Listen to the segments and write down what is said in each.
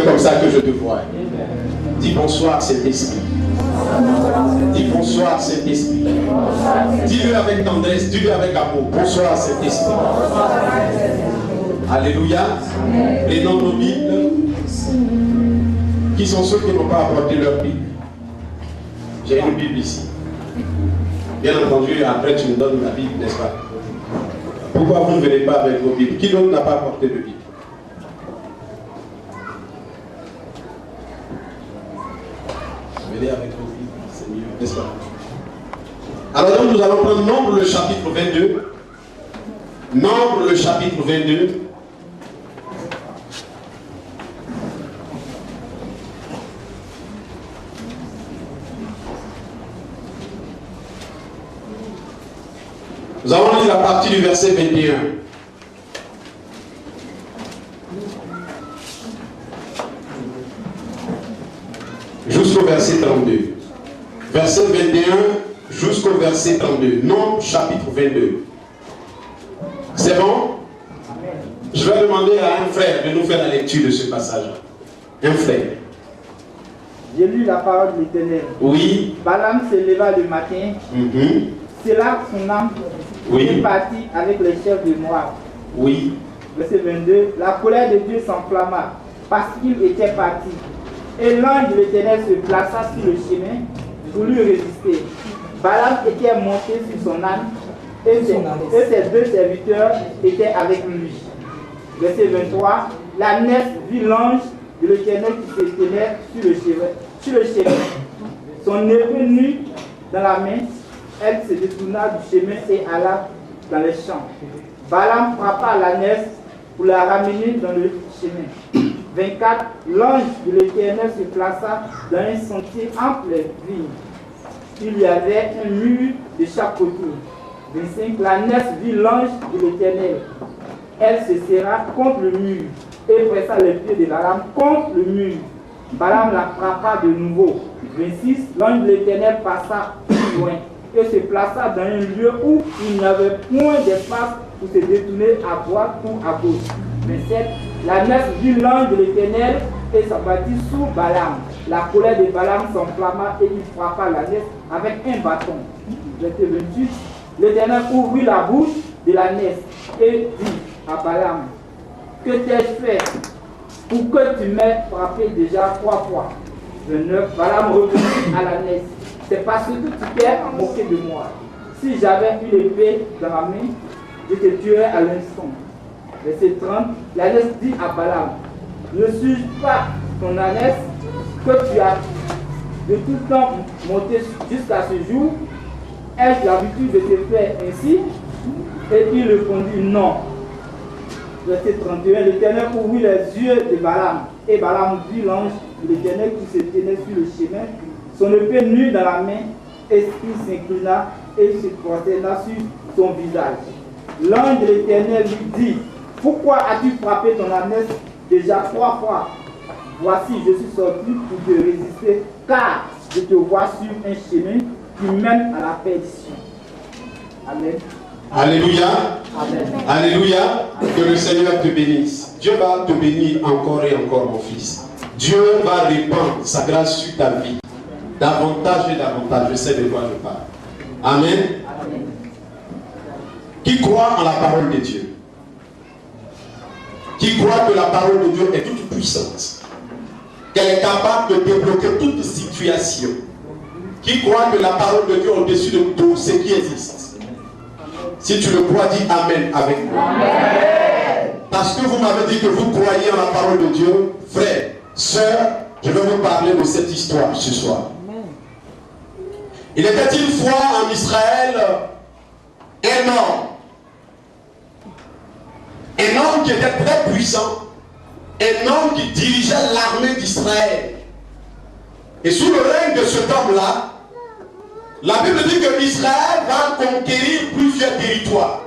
C'est comme ça que je te vois. Dis bonsoir Saint-Esprit. Dis bonsoir Saint-Esprit. Dis-le avec tendresse, dis-le avec amour. Bonsoir Saint-Esprit. Alléluia. Les noms de nos Bibles. Qui sont ceux qui n'ont pas apporté leur Bible? J'ai une Bible ici. Bien entendu, après tu me donnes la Bible, n'est-ce pas? Pourquoi vous ne venez pas avec vos Bibles? Qui d'autre n'a pas apporté de Bible? Venez avec vos Bibles, c'est mieux, n'est-ce pas? Alors donc nous allons prendre Nombre le chapitre 22. Nombre le chapitre 22. Nous allons lire à partir du verset 21. Jusqu'au verset 32. Verset 21 jusqu'au verset 32. Nombre chapitre 22. C'est bon? Je vais demander à un frère de nous faire la lecture de ce passage. Un frère. J'ai lu la parole de l'Éternel. Oui. Balaam se leva le matin. C'est là que son âme est partie avec les chefs de Moab. Oui. Verset 22. La colère de Dieu s'enflamma parce qu'il était parti. Et l'ange de l'Éternel se plaça sur le chemin pour lui résister. Balaam était monté sur son âne et ses deux serviteurs étaient avec lui. Verset 23. La nef vit l'ange de l'Éternel qui se tenait sur le chemin. Son épée nue dans la main, elle se détourna du chemin et alla dans les champs. Balaam frappa la nef pour la ramener dans le chemin. 24. L'ange de l'Éternel se plaça dans un sentier entre les vignes. Il y avait un mur de chaque côté. 25. La nef vit l'ange de l'Éternel. Elle se serra contre le mur et pressa les pieds de Balaam contre le mur. Balaam la frappa de nouveau. 26. L'ange de l'Éternel passa plus loin et se plaça dans un lieu où il n'y avait point d'espace pour se détourner à droite ou à gauche. 27. La nef vit l'ange de l'Éternel et s'abattit sous Balaam. La colère de Balaam s'enflamma et il frappa la nef avec un bâton. Verset 28. L'Éternel ouvrit la bouche de la nef et dit à Balaam: que t'ai-je fait pour que tu m'aies frappé déjà 3 fois? 29. Balaam répondit à la nef: c'est parce que tu t'es moqué de moi. Si j'avais eu l'épée dans ma main, je te tuerais à l'instant. Verset 30. La nef dit à Balaam: ne suis-je pas ton ânesse que tu as de tout temps monté jusqu'à ce jour? Ai-je l'habitude de te faire ainsi? Et il répondit: non. Verset 31. L'Éternel ouvrit les yeux de Balaam, et Balaam vit l'ange de l'Éternel qui se tenait sur le chemin, son épée nue dans la main, et il s'inclina et se prosterna sur son visage. L'ange de l'Éternel lui dit: pourquoi as-tu frappé ton ânesse déjà 3 fois? Voici, je suis sorti pour te résister, car je te vois sur un chemin qui mène à la perdition. Amen. Alléluia. Amen. Alléluia. Que le Seigneur te bénisse. Dieu va te bénir encore et encore, mon fils. Dieu va répandre sa grâce sur ta vie. Davantage et davantage. Je sais de quoi je parle. Amen. Amen. Qui croit en la parole de Dieu? Qui croit que la parole de Dieu est toute puissante, qu'elle est capable de débloquer toute situation? Qui croit que la parole de Dieu est au-dessus de tout ce qui existe? Si tu le crois, dis Amen avec moi. Amen. Parce que vous m'avez dit que vous croyez en la parole de Dieu, frère, sœur, je vais vous parler de cette histoire ce soir. Il était une fois en Israël un homme qui était très puissant, un homme qui dirigeait l'armée d'Israël. Et sous le règne de cet homme-là, la Bible dit que Israël va conquérir plusieurs territoires.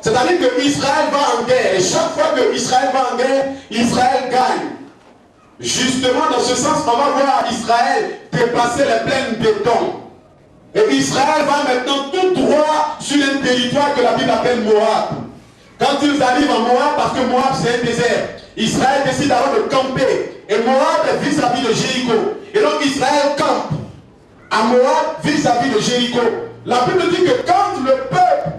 C'est-à-dire que Israël va en guerre. Et chaque fois que Israël va en guerre, Israël gagne. Justement, dans ce sens, on va voir Israël dépasser les plaines béton. Et Israël va maintenant tout droit sur un territoire que la Bible appelle Moab. Quand ils arrivent en Moab, parce que Moab c'est un désert, Israël décide alors de camper. Et Moab est vis-à-vis de Jéricho. Et donc Israël campe à Moab vis-à-vis de Jéricho. La Bible dit que quand le peuple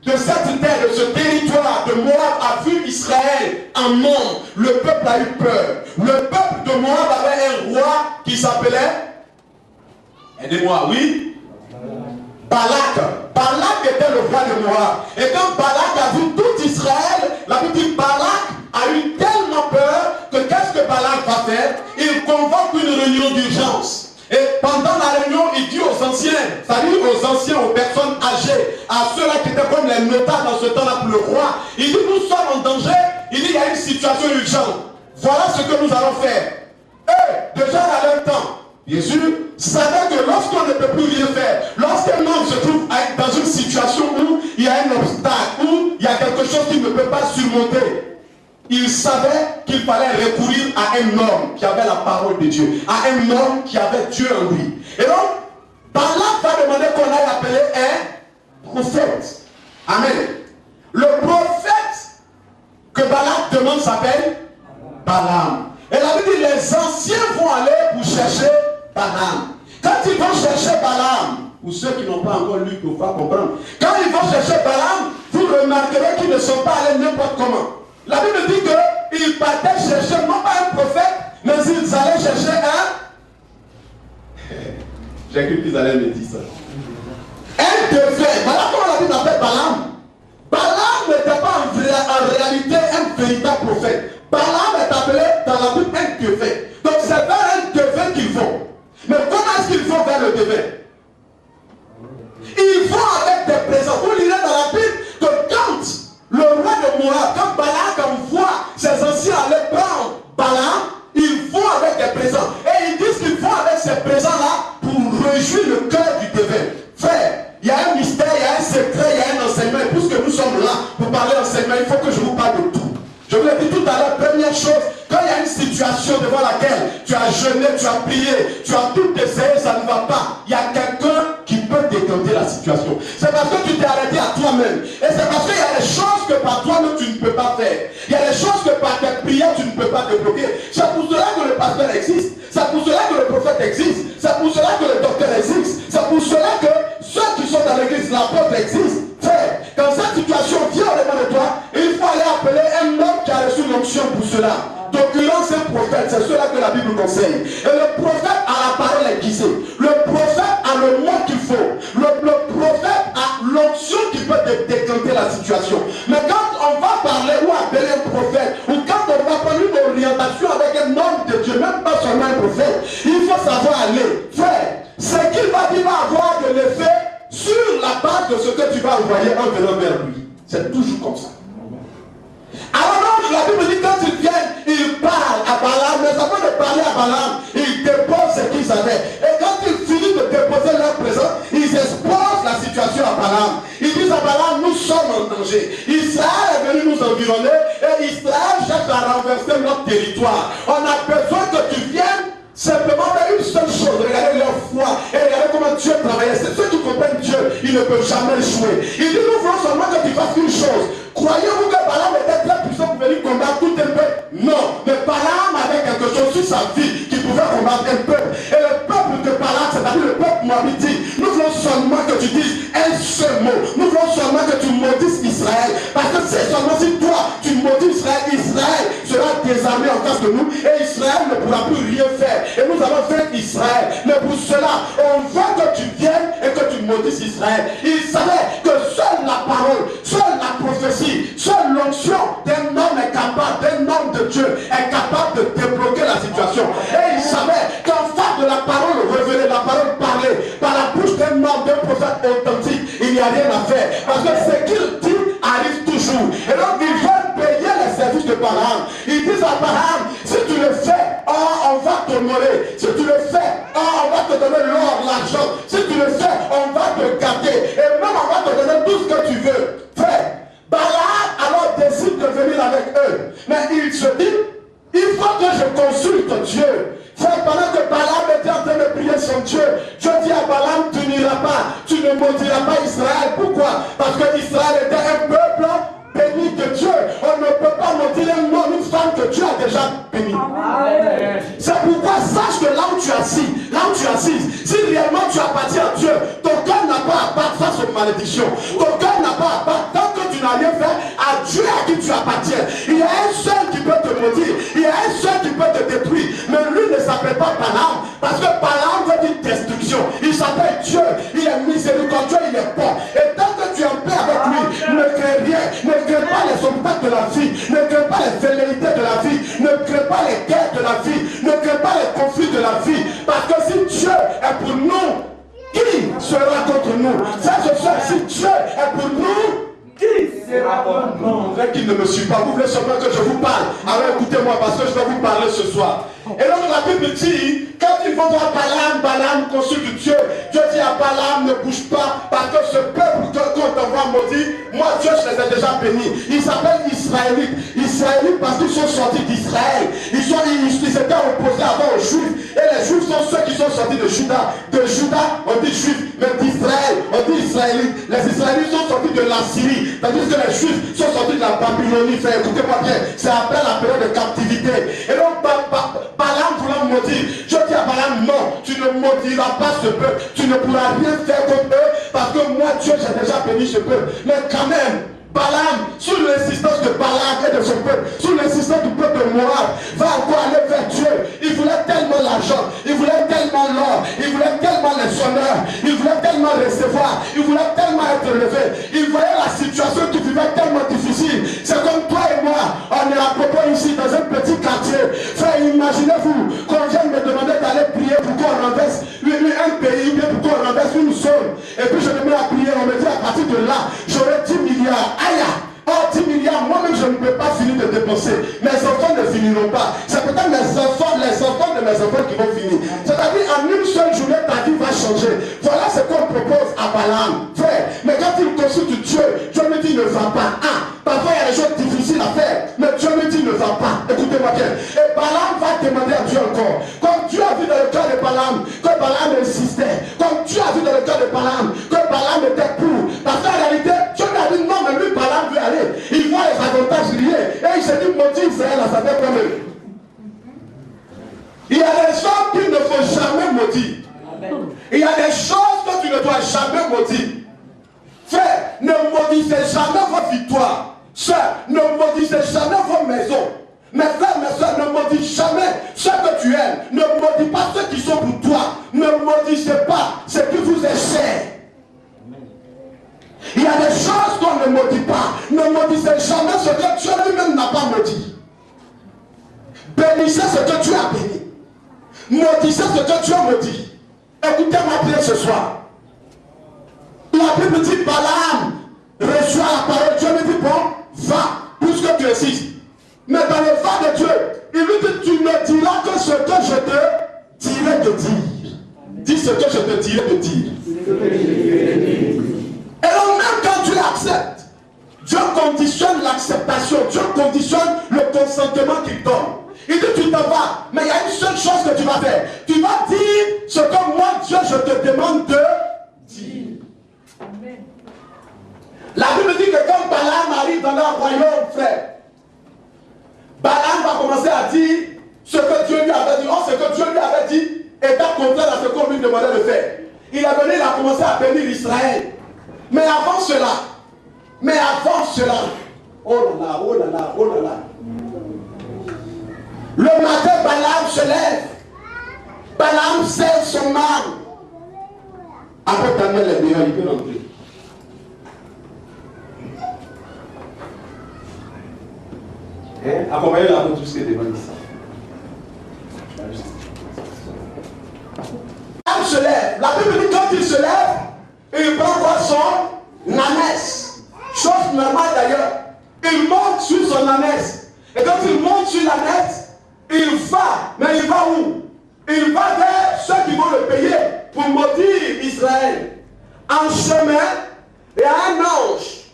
de cette terre, de ce territoire de Moab a vu Israël en nombre, le peuple a eu peur. Le peuple de Moab avait un roi qui s'appelait, aidez-moi, oui, Balak. Balak était le roi de Moab. Et quand Balak a vu tout Israël, la Bible dit Balak a eu tellement peur que qu'est-ce que Balak va faire? Il convoque une réunion d'urgence. Et pendant la réunion, il dit aux anciens, c'est-à-dire aux anciens, aux personnes âgées, à ceux-là qui étaient comme les notables dans ce temps-là pour le roi, il dit nous sommes en danger, il dit il y a une situation urgente. Voilà ce que nous allons faire. Eux, déjà à leur temps, bien sûr, savaient que lorsqu'on ne peut plus rien faire, lorsqu'un homme se trouve dans une situation où il y a un obstacle, où il y a quelque chose qu'il ne peut pas surmonter, il savait qu'il fallait recourir à un homme qui avait la parole de Dieu, à un homme qui avait Dieu en lui. Et donc, Balak va demander qu'on aille appeler un prophète. Amen. Le prophète que Balak demande s'appelle Balaam. Et la Bible dit les anciens vont aller pour chercher Balaam. Quand ils vont chercher Balaam, pour ceux qui n'ont pas encore lu pour pouvoir comprendre, quand ils vont chercher Balaam, vous remarquerez qu'ils ne sont pas allés n'importe comment. La Bible dit qu'ils partaient chercher non pas un prophète, mais ils allaient chercher un... J'ai cru qu'ils allaient me dire ça. Un devin. Voilà comment la Bible appelle Balaam. Balaam n'était pas en réalité un véritable prophète. Balaam est appelé dans la Bible un devin. Donc c'est vers un devin qu'ils vont. Mais comment est-ce qu'ils vont vers le devin? Ils vont avec des présents. Vous lirez dans la Bible que quand le roi de Moab, quand Balak envoie ses anciens aller prendre Balaam, ils vont avec des présents. Et ils disent qu'ils vont avec ces présents-là pour réjouir le cœur du devin. Frère, il y a un mystère, il y a un secret, il y a un enseignement. Et puisque nous sommes là pour parler d'enseignement, il faut que je vous parle de tout. Je vous l'ai dit tout à l'heure, première chose, quand il y a une situation devant laquelle tu as jeûné, tu as prié, tu as tout essayé, ça ne va pas, il y a quelqu'un qui peut décanter la situation. C'est parce que tu t'es arrêté à toi-même. Et c'est parce qu'il y a des choses que par toi-même tu ne peux pas faire. Il y a des choses que par tes prières tu ne peux pas débloquer. C'est pour cela que le pasteur existe. C'est pour cela que le prophète existe. C'est pour cela que le docteur existe. C'est pour cela que ceux qui sont dans l'église, l'apôtre existe. Frère, quand cette situation vient au-devant de toi, il faut aller appeler un homme qui a reçu l'onction pour cela. D'occurrence, un prophète, c'est cela que la Bible conseille. Et le prophète a la parole aiguisée. Le prophète a le mot qu'il faut. Le prophète a l'onction qui peut décanter la situation. Mais quand on va parler ou appeler un prophète, ou quand on va prendre une orientation avec un homme de Dieu, même pas seulement un prophète, il faut savoir aller. Frère, ce qu'il va dire va avoir de l'effet sur la base de ce que tu vas envoyer en venant vers lui. C'est toujours comme ça. Alors donc, la Bible dit quand ils viennent, ils parlent à Balaam, mais avant de parler à Balaam, ils déposent ce qu'ils avaient. Et quand ils finissent de déposer leur présent, ils exposent la situation à Balaam. Ils disent à Balaam, nous sommes en danger. Israël est venu nous environner et Israël cherche à renverser notre territoire. On a besoin que tu viennes simplement faire une seule chose, regardez leur foi et regardez comment Dieu travaille. C'est ceux qui comprennent Dieu, ils ne peuvent jamais échouer. Il dit, nous voulons seulement que tu fasses une chose. Croyez-vous que Balaam était très puissant pour venir combattre tout un peuple? Non, mais Balaam avait quelque chose sur sa vie qui pouvait combattre un peuple. Et le peuple de Balaam, c'est-à-dire le peuple moabite, dit, nous voulons seulement que tu dises un seul mot. Nous voulons seulement que tu maudisses Israël. Parce que c'est seulement si toi, tu maudis Israël, Israël sera désarmé en face de nous et Israël ne pourra plus rien faire. Et nous allons faire Israël. Mais pour cela, on veut que tu viennes et que tu maudisses Israël. Il savait que seule la parole, seule la prophétie, seule l'onction d'un homme est capable, d'un homme de Dieu est capable de débloquer la situation. Et il savait qu'en face de la parole révélée, la parole parlée, par la bouche d'un homme, d'un prophète authentique, il n'y a rien à faire. Parce que ce qu'il dit arrive toujours. Et donc ils veulent payer les services de Balaam. Ils disent à Balaam, si tu le fais, on va t'honorer. Si tu le fais, on va te donner l'or, l'argent. Si tu le fais, on va te garder. Et même on va te donner tout ce que tu veux. Frère, Balaam alors décide de venir avec eux. Mais il se dit, il faut que je consulte Dieu. Frère, pendant que Balaam était en train de prier son Dieu, Dieu dit à Balaam, tu n'iras pas, tu ne maudiras pas Israël. Pourquoi? Parce que Israël était un peuple béni de Dieu. On ne peut pas maudire un homme, une femme que que Dieu a déjà béni. C'est pourquoi sache que là où tu es assis, là où tu es assise, si réellement tu appartiens à Dieu, ton cœur n'a pas à battre face aux malédictions. Ton cœur n'a pas à battre tant que tu n'as rien fait à Dieu à qui tu appartiens. Il y a un seul qui peut te maudire, il y a un seul qui peut te détruire, mais lui ne s'appelle pas Balaam, parce que Balaam veut dire destruction. Il s'appelle Dieu, il est miséricordieux, il est bon. Et tant que tu es en paix avec lui, ne crains rien, ne crains pas les obstacles de la vie, ne crains pas les velléités de la vie, ne crains pas les guerres de la vie, ne crains pas les conflits de la vie, parce que si Dieu est pour nous, qui sera contre nous? Ça, ce soir, si Dieu est pour nous, qui sera contre nous? Vrai qu'il ne me suit pas, vous voulez seulement que je vous parle. Alors écoutez-moi, parce que je vais vous parler ce soir. Et donc la Bible dit, quand ils vont voir Balaam, Balaam consulte Dieu. Dieu dit à Balaam, ne bouge pas, parce que ce peuple qu'on t'envoie maudit, moi Dieu je les ai déjà bénis. Ils s'appellent Israélites. Israélites parce qu'ils sont sortis d'Israël. Ils s'étaient opposés avant aux Juifs. Et les Juifs sont ceux qui sont sortis de Juda. De Juda, on dit Juifs, mais d'Israël, on dit Israélites. Les Israélites sont sortis de la Syrie, tandis que les Juifs sont sortis de la Babylonie. Écoutez-moi bien, c'est après la période de captivité. Et donc Balaam voulant maudire, je dis à Balaam, non, tu ne maudiras pas ce peuple, tu ne pourras rien faire contre eux, parce que moi Dieu j'ai déjà béni ce peuple. Mais quand même, Balaam, sous l'insistance de Balaam et de son peuple, sous l'insistance du peuple de Moab, va encore aller vers Dieu. Il voulait tellement l'argent, il voulait tellement l'or, il voulait tellement les honneurs, il voulait tellement recevoir, il voulait tellement être élevé. Il voyait la situation qui vivait tellement difficile. C'est comme toi et moi, on est à propos ici dans un petit quartier. Frère, imaginez-vous qu'on vienne me demander d'aller prier pour qu'on renverse un pays, ou bien pour qu'on renverse une zone. Et puis je me mets à prier, on me dit à partir de là, j'aurai 10 milliards. Aïe! Oh, 10 milliards, moi-même je ne peux pas finir de dépenser. Mes enfants ne finiront pas. C'est peut-être les enfants de mes enfants qui vont finir. C'est-à-dire, en une seule journée, ta vie va changer. Voilà ce qu'on propose à Balaam. Frère, mais quand il consulte Dieu, Dieu me dit ne va pas. Parfois il y a des choses difficiles à faire, mais Dieu me dit ne va pas. Écoutez-moi bien. Et Balaam va demander à Dieu encore. Comme Dieu a vu dans le cas de Balaam, que Balaam insistait. Comme Dieu a vu dans le cas de Balaam, que Balaam était pour. Parce qu'en réalité, Dieu lui a dit non, mais lui, Balaam veut aller. Il voit les avantages liés. Et il s'est dit, maudit Israël à sa tête comme eux. Il y a des gens qu'il ne faut jamais maudire. Il y a des choses que tu ne dois jamais maudire. Frère, ne maudissez jamais vos victoires. Sœur, ne maudissez jamais vos maisons. Mes frères, mes soeurs, ne maudissez jamais ce que tu aimes. Ne maudissez pas ceux qui sont pour toi. Ne maudissez pas ce qui vous est cher. Il y a des choses qu'on ne maudit pas. Ne maudissez jamais ce que Dieu lui-même n'a pas maudit. Bénissez ce que Dieu a béni. Maudissez ce que Dieu maudit. Écoutez-moi bien ce soir. La Bible dit Balaam reçoit la parole. Dieu lui dit bon, va, puisque tu insistes. Mais dans le va de Dieu, il lui dit tu ne diras que ce que je te dirai de dire. Dis ce que je te dirai de dire. Et donc même quand Dieu accepte, Dieu conditionne l'acceptation, Dieu conditionne le consentement qu'il donne. Il dit tu t'en vas, mais il y a une seule chose que tu vas faire. Tu vas dire ce que moi Dieu je te demande de dire. Amen. La Bible dit que quand Balaam arrive dans leur royaume, frère, Balaam va commencer à dire ce que Dieu lui avait dit. Or, ce que Dieu lui avait dit était contraire à ce qu'on lui demandait de faire. Il est venu, il a commencé à bénir Israël. Mais avant cela, oh là là, oh là là, oh là là. Le matin, Balaam se lève. Balaam serre son âme. Après Daniel est meilleur, il peut rentrer. Accompagnez-le avec tout ce qui est devant ici. Balaam se lève. La Bible dit quand il se lève, il prend quoi son ânesse. Chose normale d'ailleurs. Il monte sur son ânesse. Et quand il monte sur l'ânesse, il va. Mais il va où? Il va vers ceux qui vont le payer pour maudire Israël. En chemin, il y a un ange.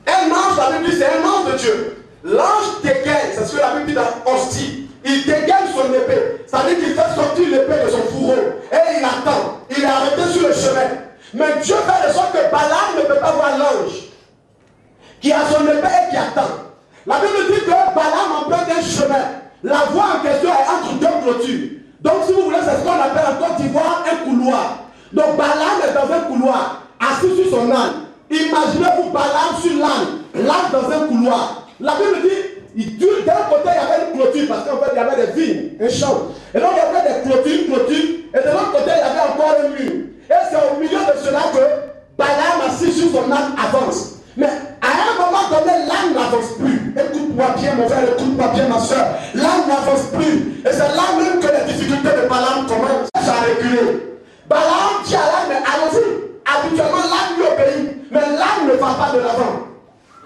Un ange, la Bible dit, c'est un ange de Dieu. L'ange dégaine, c'est ce que la Bible dit dans Hostie. Il dégaine son épée. Ça veut dire qu'il fait sortir l'épée de son fourreau. Et il attend. Il est arrêté sur le chemin. Mais Dieu fait de sorte que Balaam ne peut pas voir l'ange qui a son épée et qui attend. La Bible dit que Balaam emprunte un chemin. La voie en question est entre deux clôtures. Donc si vous voulez, c'est ce qu'on appelle en Côte d'Ivoire un couloir. Donc Balaam est dans un couloir, assis sur son âne. Imaginez-vous Balaam sur l'âne, l'âne dans un couloir. La Bible dit, d'un côté il y avait une clôture, parce qu'en fait il y avait des vignes, un champ. Et donc il y avait des clôtures, et de l'autre côté il y avait encore un mur. Et c'est au milieu de cela que Balaam assis sur son âne avance. Mais à un moment donné, l'âne n'avance plus. Écoute-moi bien mon frère, écoute-moi bien ma soeur. L'âne n'avance plus. Et c'est là même que les difficultés de Balaam commencent à reculer. Balaam dit à l'âne, mais allons-y. Habituellement, l'âne lui obéit. Mais l'âne ne va pas de l'avant.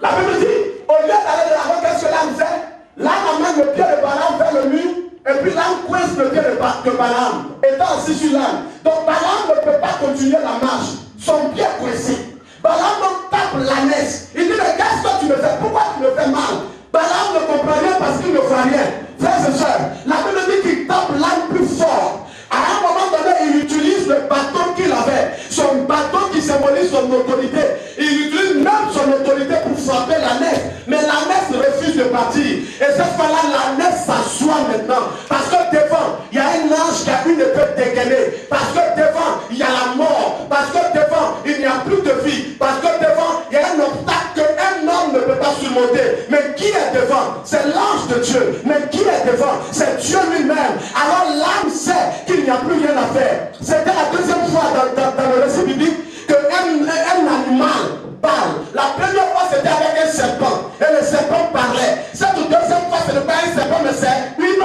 La Bible dit, au lieu d'aller de l'avant, qu'est-ce que l'âne fait? L'âne amène le pied de Balaam vers le mur. Et puis l'âne coince le pied de Balaam, étant assis sur l'âne. Donc Balaam ne peut pas continuer la marche. Son pied coincé. Balaam donc tape l'ânesse. Il dit, mais qu'est-ce que tu me fais? Pourquoi tu me fais mal? Balaam ne comprend rien parce qu'il ne voit rien. Frères et sœurs, la Bible dit qu'il tape l'âne plus fort. À un moment donné, il utilise le bâton qu'il avait. Son bâton qui symbolise son autorité. Il utilise même son autorité pour frapper l'ânesse. Mais l'ânesse refuse de partir. Et cette fois-là, l'ânesse s'assoit maintenant. Parce que devant, il y a un ange qui a une épée dégainée. Parce que devant, il y a la mort. Parce que devant, il n'y a plus de vie. Parce que devant, il y a un obstacle qu'un homme ne peut pas surmonter. Mais qui est devant? C'est l'ange de Dieu. Mais qui est devant? C'est Dieu lui-même. Alors l'âme sait qu'il n'y a plus rien à faire. C'était la deuxième fois dans le récit biblique qu'un animal parle. La première fois c'était avec un serpent. Et le serpent parlait. Cette deuxième fois ce n'est pas un serpent mais c'est une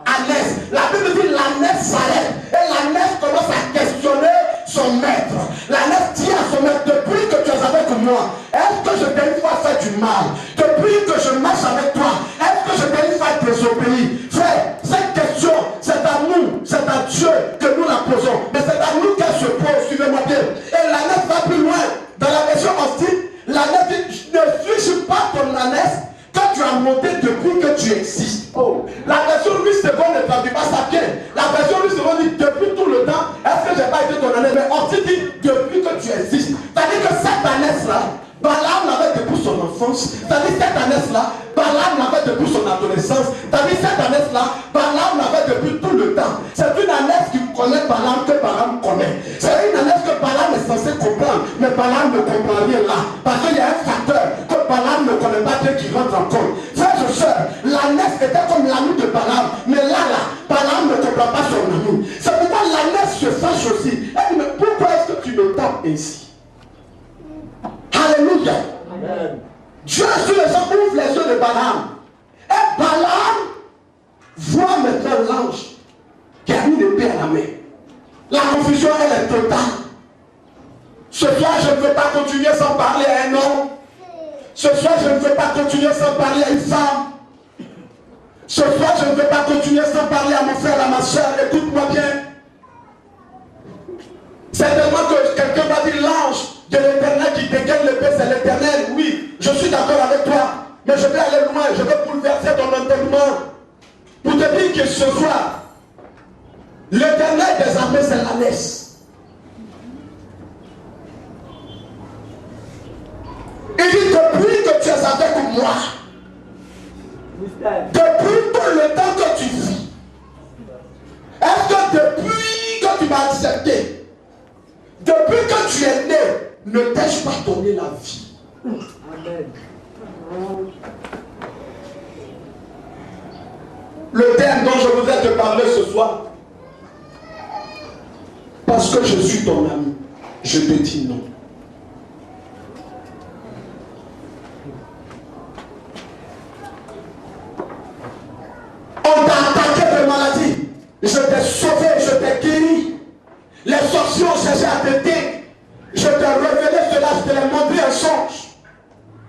ânesse. La Bible dit l'ânesse s'arrête. Et l'ânesse commence à questionner son maître. L'ânesse dit à son maître, depuis que tu es avec moi, est-ce que je t'ai une fois fait du mal? Depuis que je marche avec toi, est-ce que je t'ai une fois désobéi? Frère, cette question, c'est à nous, c'est à Dieu que nous la posons. Mais c'est à nous qu'elle se pose, suivez-moi bien. Et l'ânesse va plus loin. Dans la version hostile, l'ânesse dit, ne suis-je pas ton ânesse que tu as monté depuis que tu existes? Oh, la version 8 secondes ne traduit pas ça bien. La version 8 secondes dit, depuis tout le temps, est-ce que je n'ai pas été ton ânesse? Mais hostile dit, depuis que tu existes. C'est-à-dire que cette ânesse-là, Balaam l'avait depuis son enfance. C'est-à-dire cette ânesse-là, Balaam l'avait depuis son adolescence. C'est-à-dire cette ânesse-là, Balaam l'avait depuis tout le temps. C'est une ânesse qui connaît Balaam que Balaam connaît. C'est une ânesse que Balaam est censé comprendre. Mais Balaam ne comprend rien là. Parce qu'il y a un facteur que Balaam ne connaît pas bien qui rentre en compte. Frères et sœurs, l'ânesse était comme l'ami de Balaam. Mais là, Balaam ne comprend pas son ami. C'est pourquoi l'ânesse se fâche aussi. Elle dit, mais pourquoi est-ce que tu me tapes ainsi? Alléluia. Amen. Dieu sur les gens ouvre les yeux de Balaam. Et Balaam voit maintenant l'ange qui a mis l'épée à la main. La confusion, elle est totale. Ce soir, je ne veux pas continuer sans parler à un homme. Ce soir, je ne veux pas continuer sans parler à une femme. Ce soir, je ne veux pas continuer sans parler à mon frère, à ma soeur. Écoute-moi bien. Certainement que quelqu'un va dire l'ange de l'Éternel qui dégaine l'épée, c'est l'Éternel. Oui, je suis d'accord avec toi. Mais je vais aller loin, je vais bouleverser ton entendement. Pour te dire que ce soir, l'Éternel des armées, c'est l'ânesse. Il dit, depuis que tu es avec moi, depuis tout le temps que tu vis, est-ce que depuis que tu m'as accepté, depuis que tu es né, ne t'ai-je pas donné la vie? Amen. Le thème dont je voudrais te parler ce soir, parce que je suis ton ami, je te dis non. On t'a attaqué de maladie, je t'ai sauvé, je t'ai guéri. Les sorciers ont cherché à te dire, je t'ai révélé cela, je te l'ai montré un songe.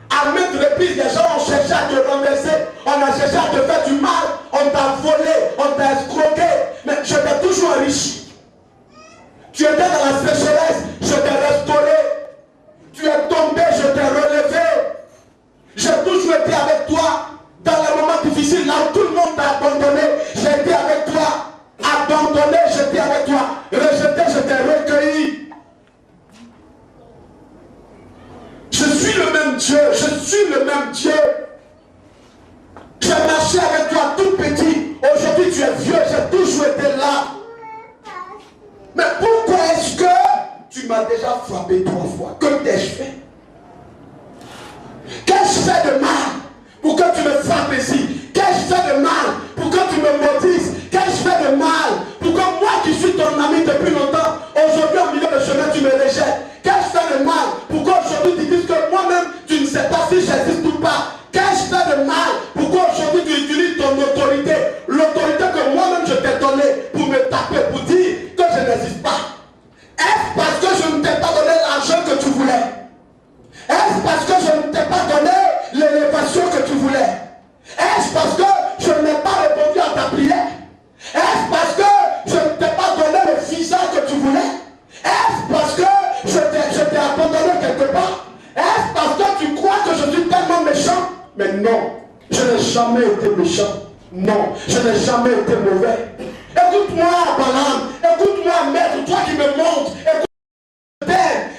À maintes reprises, les gens ont cherché à te renverser, on a cherché à te faire du mal, on t'a volé, on t'a escroqué, mais je t'ai toujours enrichi. Tu étais dans la sécheresse, je t'ai restauré. Tu es tombé, je t'ai relevé. J'ai toujours été avec toi dans les moments difficiles, là où tout le monde t'a abandonné, j'ai été avec toi. Abandonné, j'étais avec toi. Rejeté, je t'ai recueilli. Je suis le même Dieu, je suis le même Dieu. là. Mais pourquoi est-ce que tu m'as déjà frappé 3 fois? Que t'ai-je fait? Qu'ai-je fait de mal pour que tu me frappes ici? Qu'ai-je fait de mal pour que tu me maudisses? Qu'ai-je fait de mal pour que moi qui suis ton ami depuis longtemps, aujourd'hui au milieu de chemin tu me rejettes? Qu'ai-je fait de mal pour qu'aujourd'hui tu dises que moi-même tu ne sais pas si j'existe ou pas? Qu'ai-je fait de mal pour qu'aujourd'hui tu utilises ton autorité, l'autorité que moi-même je t'ai donnée pour me taper, pour dire que je n'existe pas? Est-ce parce que je ne t'ai pas donné l'argent que tu voulais? Est-ce parce que je ne t'ai pas donné l'élévation que tu voulais? Est-ce parce que je n'ai pas répondu à ta prière? Est-ce parce que je ne t'ai pas donné le visa que tu voulais? Est-ce parce que je t'ai abandonné quelque part? Est-ce parce que tu crois que je suis tellement méchant? Mais non, je n'ai jamais été méchant. Non, je n'ai jamais été mauvais. Écoute-moi, Balaam. Écoute-moi, maître, toi qui me montres.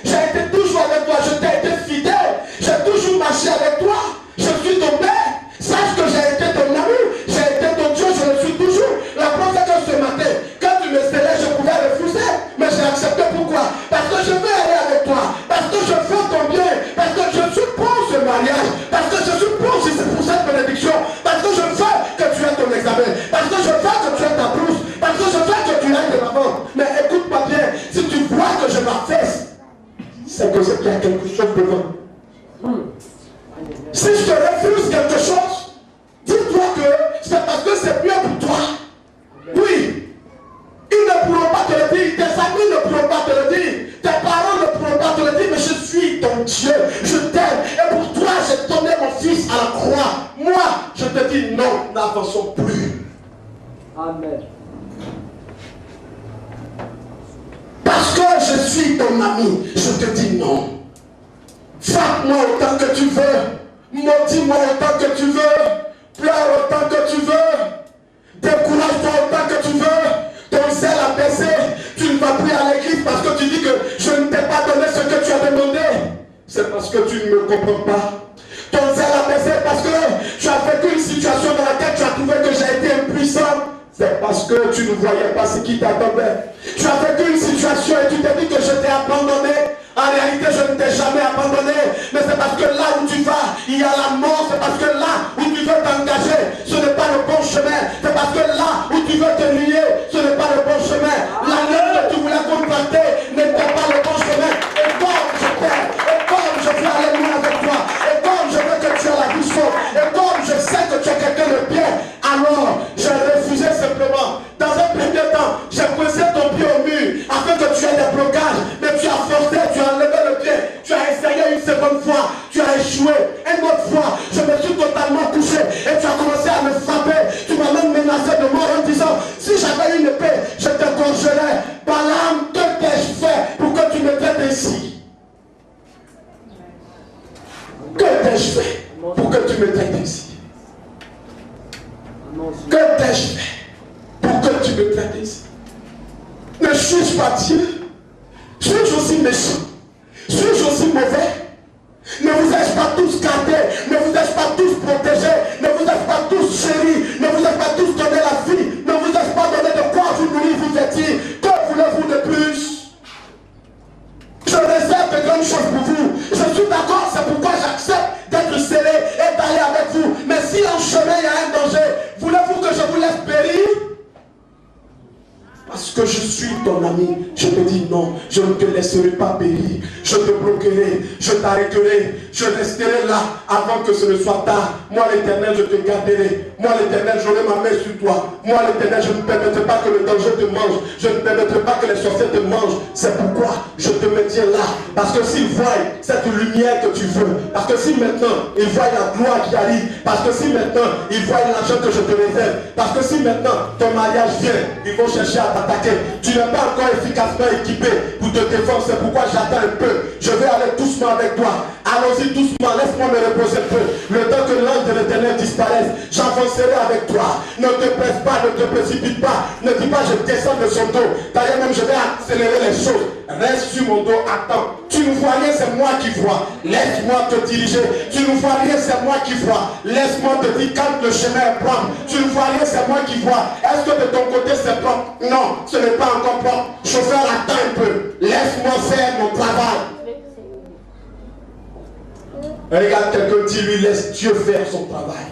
J'ai été toujours avec toi, je t'ai été fidèle, j'ai toujours marché avec toi, je suis ton père, sache que j'ai été ton ami, j'ai été ton Dieu, je le suis toujours. La preuve c'est que ce matin, quand tu me scellais, je pouvais refuser, mais j'ai accepté. Pourquoi? Parce que je veux aller avec toi, parce que je veux ton bien, parce que je suis pour ce mariage, parce que je suis pour cette bénédiction, parce que je veux que tu aies ton examen, parce que je veux que tu aies ta blouse, parce que je veux que tu ailles de l'avant. Mais écoute-moi bien, si tu vois que je m'affaisse, c'est que qu'il y a quelque chose devant. Si je te refuse quelque chose, dis-toi que c'est parce que c'est mieux pour toi. Oui, ils ne pourront pas te le dire, tes amis ne pourront pas te le dire, tes parents ne pourront pas te le dire, mais je suis ton Dieu, je t'aime, et pour toi j'ai donné mon fils à la croix. Moi, je te dis non, n'avançons plus. Amen. Parce que je suis ton ami, je te dis non. Frappe-moi autant que tu veux. Maudis-moi autant que tu veux. Pleure autant que tu veux. Décourage-toi autant que tu veux. Ton zèle a baissé. Tu ne vas plus à l'église parce que tu dis que je ne t'ai pas donné ce que tu as demandé. C'est parce que tu ne me comprends pas. Ton zèle a baissé parce que tu as vécu une situation dans laquelle tu as trouvé que j'ai été impuissant. C'est parce que tu ne voyais pas ce qui t'attendait. Tu as vécu une situation et tu t'es dit que je t'ai abandonné. En réalité, je ne t'ai jamais abandonné. Mais c'est parce que là où tu vas, il y a la mort. C'est parce que là où tu veux t'engager, ce n'est pas le bon chemin. C'est parce que là où tu veux te lier, ce n'est pas le bon chemin. La lettre que tu voulais contracter n'était pas le bon chemin. Et comme je t'aime, et comme je veux aller loin avec toi, et comme je veux que tu aies la vie chaude, et comme je sais que tu es quelqu'un de bien, alors j'ai refusé simplement. Dans un premier temps, j'ai posé ton pied au mur afin que tu aies des blocages, mais tu as forcé, tu as levé le pied, tu as essayé une seconde fois, tu as échoué. Une autre fois, je me suis totalement couché et tu as commencé à me frapper. Tu m'as même menacé de mort en disant, si j'avais une épée, je te congerais. Balaam, que t'ai-je fait pour que tu me traites ainsi? Que t'ai-je fait pour que tu me traites ainsi? Que t'ai-je fait pour que tu me traites ainsi? Ne suis-je pas Dieu? Suis-je aussi méchant? Suis-je aussi mauvais? Ne vous ai-je pas tous gardés? Ne vous ai-je pas tous protégés? Ne vous ai-je pas tous chéris? Ne vous ai-je pas tous donné la vie? Ne vous ai-je pas donné de quoi vous nourrir, vous vêtir? Que voulez-vous de plus? Je réserve de grandes choses pour vous. Je suis d'accord, c'est pourquoi j'accepte d'être scellé et d'aller avec vous. Mais si en chemin il y a un danger, voulez-vous que je vous laisse périr? Parce que je suis ton ami, je te dis non, je ne te laisserai pas périr. Je te bloquerai, je t'arrêterai, je resterai là avant que ce ne soit tard. Moi l'Éternel, je te garderai. Moi l'Éternel, j'aurai ma main sur toi. Moi l'Éternel, je ne permettrai pas que le danger te mange. Je ne permettrai pas que les sorciers te mangent. C'est pourquoi je te maintiens là. Parce que s'ils voient cette lumière que tu veux, parce que si maintenant ils voient la gloire qui arrive, parce que si maintenant ils voient l'argent que je te réserve, parce que si maintenant ton mariage vient, ils vont chercher à t'attaquer. Tu n'es pas encore efficacement équipé pour te défendre. C'est pourquoi j'attends un peu. Je vais aller doucement avec toi. Allons-y doucement. Laisse-moi me reposer un peu. Le temps que l'ange de l'Éternel disparaisse, j'avancerai avec toi. Ne te presse pas, ne te précipite pas. Ne dis pas je descends de son dos. D'ailleurs même je vais accélérer les choses. Reste sur mon dos, attends. Tu ne vois rien, c'est moi qui vois. Laisse-moi te diriger. Tu ne vois rien, c'est moi qui vois. Laisse-moi te dire quand le chemin est propre. Tu ne vois rien, c'est moi qui vois. Est-ce que de ton côté c'est propre? Non, ce n'est pas encore propre. Chauffeur, attends un peu. Laisse-moi faire mon travail. Regarde quelqu'un, dis-lui, laisse Dieu faire son travail.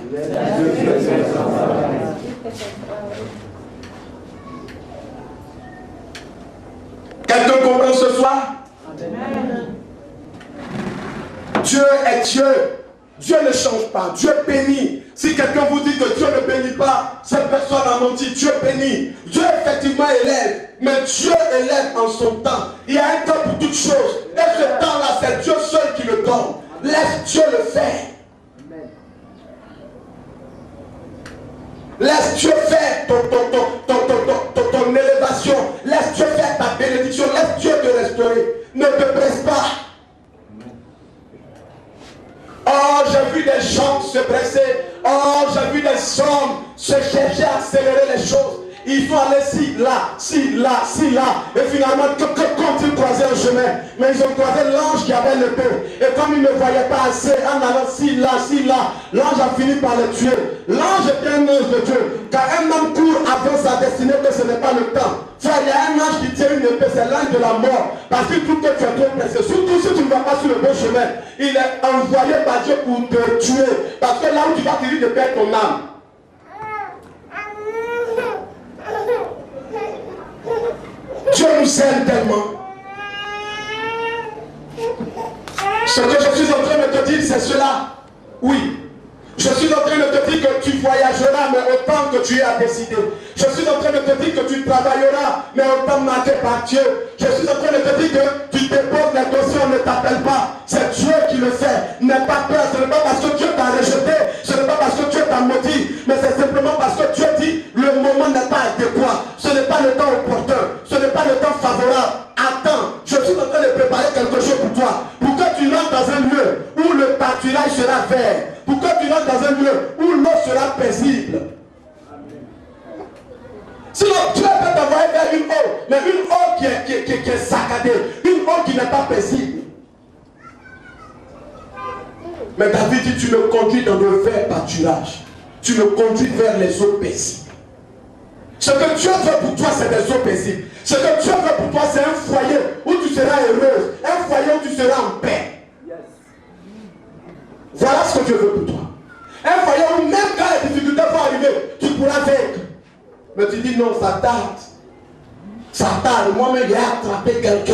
Quelqu'un comprend ce soir? Amen. Dieu est Dieu. Dieu ne change pas. Dieu bénit. Si quelqu'un vous dit que Dieu ne bénit pas, cette personne a menti. Dieu bénit. Dieu effectivement élève. Mais Dieu élève en son temps. Il y a un temps pour toutes choses. Et ce temps-là, c'est Dieu seul qui le donne. Laisse Dieu le faire. Laisse Dieu faire ton élévation. Laisse Dieu faire ta bénédiction. Laisse Dieu te restaurer. Ne te presse pas. Oh, j'ai vu des gens se presser. Oh, j'ai vu des hommes se chercher à accélérer les choses. Ils sont allés ci, là. Et finalement, quand ils croisaient un chemin, mais ils ont croisé l'ange qui avait l'épée. Et comme ils ne voyaient pas assez, en allant ci, là, l'ange a fini par les tuer. L'ange était un ange de Dieu. Car un homme court avant sa destinée, que ce n'est pas le temps. Frère, il y a un ange qui tient une épée, c'est l'ange de la mort. Parce que tout que tu es trop pressé. Surtout si tu ne vas pas sur le bon chemin. Il est envoyé par Dieu pour te tuer. Parce que là où tu vas, tu risques de perdre ton âme. Dieu nous aime tellement. Ce que je suis en train de te dire, c'est cela. Oui. Je suis en train de te dire que tu voyageras, mais autant que tu as décidé. Je suis en train de te dire que tu travailleras, mais autant marqué par Dieu. Je suis en train de te dire que tu déposes les dossiers, on ne t'appelle pas. C'est Dieu qui le fait. N'aie pas peur, ce n'est pas parce que Dieu t'a rejeté, ce n'est pas parce que Dieu t'a maudit, mais c'est simplement parce que Dieu dit, le moment n'est pas adéquat. Ce n'est pas le temps opportun, ce n'est pas le temps favorable. Attends, je suis en train de préparer quelque chose pour toi. Pour que tu rentres dans un lieu où le pâturage sera vert. Pour que tu rentres dans un lieu où l'eau sera paisible. Sinon, Dieu peut t'envoyer vers une eau, mais une eau qui est saccadée, une eau qui n'est pas paisible. Mais David dit, tu me conduis dans le vert pâturage. Tu me conduis vers les eaux paisibles. Ce que Dieu veut pour toi, c'est des eaux paisibles. Ce que Dieu veut pour toi, c'est un foyer où tu seras heureuse. Un foyer où tu seras en paix. Voilà ce que Dieu veut pour toi. Un foyer où même quand les difficultés vont arriver, tu pourras vaincre. Mais tu dis non, ça tarde. Ça tarde. Moi-même, j'ai attrapé quelqu'un.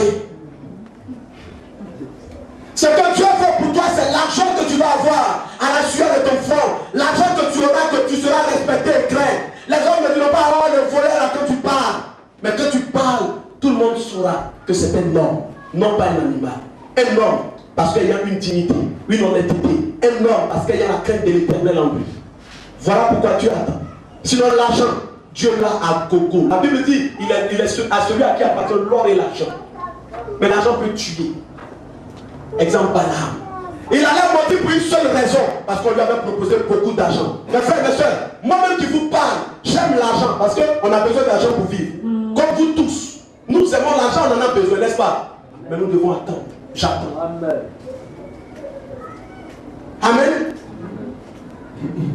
Ce que Dieu veut pour toi, c'est l'argent que tu vas avoir à la sueur de ton front. L'argent que tu auras, que tu seras respecté et craint. Les gens ne diront pas, oh, le voleur quand tu parles. Mais quand tu parles, tout le monde saura que c'est un homme, non pas un animal. Un homme, parce qu'il y a une dignité, une honnêteté. Un homme, parce qu'il y a la crainte de l'Éternel en lui. Voilà pourquoi tu attends. Sinon, l'argent, Dieu l'a à gogo. La Bible dit, il est à celui à qui appartient l'or et l'argent. Mais l'argent peut tuer. Exemple, Balaam. Il allait mentir pour une seule raison, parce qu'on lui avait proposé beaucoup d'argent. Mes frères, mes soeurs, moi-même qui vous parle, j'aime l'argent, parce qu'on a besoin d'argent pour vivre. Comme vous tous. Nous aimons l'argent, on en a besoin, n'est-ce pas? Mais nous devons attendre. J'attends. Amen. Amen.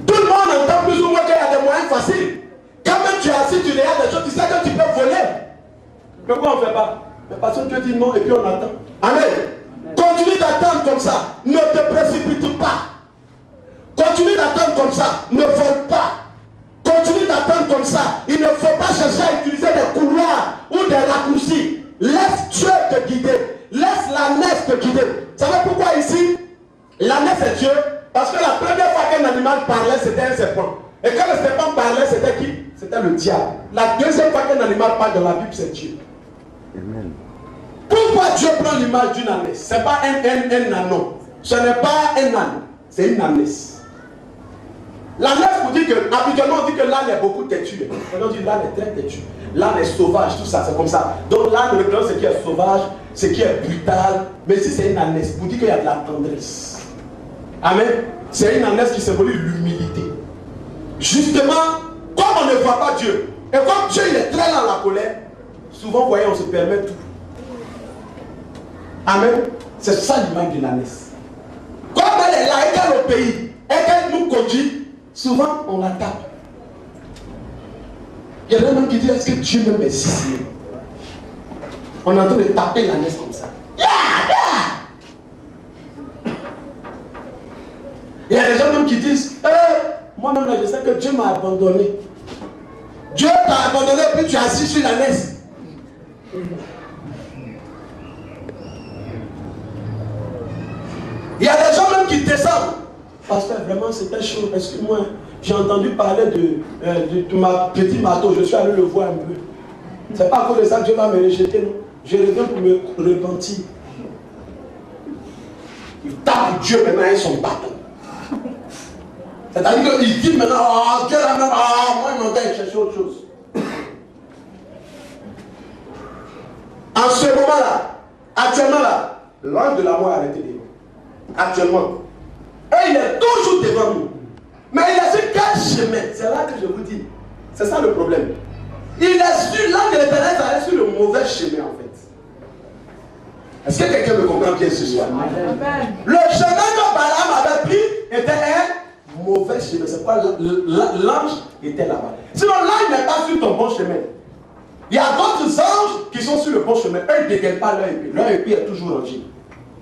Tout le monde entend plus ou moins qu'il y a des moyens faciles. Quand même tu es assis, tu regardes des choses, tu sais que tu peux voler. Mais pourquoi on ne fait pas? Mais parce que Dieu dit non et puis on attend. Amen. Continue d'attendre comme ça. Ne te précipite pas. Continue d'attendre comme ça. Ne vole pas. Continue d'attendre comme ça. Il ne faut pas chercher à utiliser des couloirs ou des raccourcis. Laisse Dieu te guider. Laisse la nef te guider. Vous savez pourquoi ici? La nef est Dieu. Parce que la première fois qu'un animal parlait, c'était un serpent. Et quand le serpent parlait, c'était qui? C'était le diable. La deuxième fois qu'un animal parle dans la Bible, c'est Dieu. Amen. Pourquoi Dieu prend l'image d'une ânesse? Ce n'est pas un anneau. Ce n'est pas un anneau. C'est une ânesse. L'ânesse vous dit que, habituellement on dit que l'âne est beaucoup têtu. On dit l'âne est très têtu. L'âne est sauvage, tout ça, c'est comme ça. Donc l'âne représente ce qui est sauvage, ce qui est brutal. Mais si c'est une ânesse, vous dit qu'il y a de la tendresse. Amen. C'est une ânesse qui symbolise l'humilité. Justement, comme on ne voit pas Dieu, et comme Dieu il est très lent à la colère, souvent, vous voyez, on se permet tout. Amen. C'est ça l'image de l'ânesse. Quand elle est là et qu'elle obéit, et qu'elle nous conduit, souvent on la tape. Il y a des gens qui disent, est-ce que Dieu même existe? On est en train de taper l'ânesse comme ça. Yeah, yeah. Il y a des gens même qui disent, moi-même là, je sais que Dieu m'a abandonné. Dieu t'a abandonné et puis tu es assis sur l'ânesse. Il y a des gens même qui descendent. Pasteur, vraiment c'était chaud parce que moi, j'ai entendu parler de ma petite marteau. Je suis allé le voir un peu. C'est pas à cause de ça que Dieu va me rejeter, non. Je reviens pour me repentir. Il tape Dieu maintenant avec son bâton. C'est-à-dire qu'il dit maintenant, oh, Dieu là même, oh, moi il m'en va chercher autre chose. En ce moment-là, actuellement là, l'ange de la mort a arrêté de nous. Actuellement. Et il est toujours devant nous. Mais il est sur quel chemin? C'est là que je vous dis. C'est ça le problème. Il est sur l'ange de l'Éternel, ça est sur le mauvais chemin en fait. Est-ce que quelqu'un me comprend bien ce soir? Le chemin que Balaam avait pris était un mauvais chemin. C'est quoi? L'ange était là-bas. Sinon l'ange n'est pas sur ton bon chemin. Il y a d'autres anges qui sont sur le bon chemin. Eux ne dégainent pas leur épée. Leur épée est toujours rangée.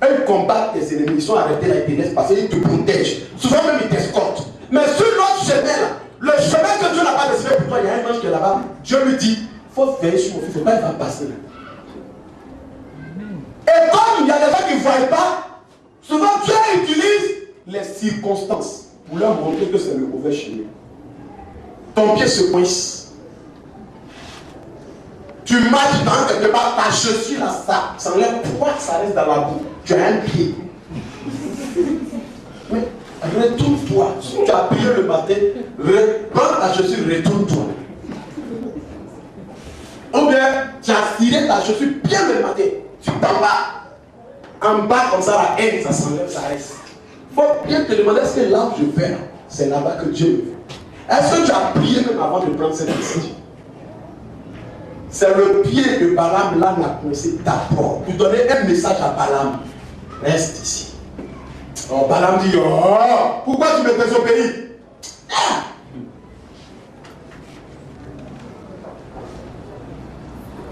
Eux combattent tes ennemis. Ils sont arrêtés là, ils te laissent passer, ils te protègent. Souvent même ils t'escortent. Mais sur l'autre chemin là, le chemin que Dieu n'a pas décidé pour toi, il y a un ange qui est là-bas. Dieu lui dit, il faut veiller sur mon fils, il ne faut pas qu'il va passer là. Et comme il y a des gens qui ne voient pas, souvent Dieu utilise les circonstances pour leur montrer que c'est le mauvais chemin. Ton pied se coince. Tu marches dans quelque part, ta chaussure là, ça s'enlève, pourquoi ça reste dans la boue? Tu as un pied. Mais retourne-toi. Si tu as prié le matin, prends ta chaussure, retourne-toi. Ou bien, tu as tiré ta chaussure bien le matin. Tu t'en vas. En bas comme ça, la haine, ça s'enlève, ça reste. Il faut bien te demander est-ce que là où je vais, c'est là-bas que Dieu me veut. Est-ce que tu as prié même avant de prendre cette décision? C'est le pied de Balaam, là, n'a coincé d'abord. Pour donner un message à Balaam. Reste ici. Oh, Balaam dit, oh, pourquoi tu me désobéis? Ah!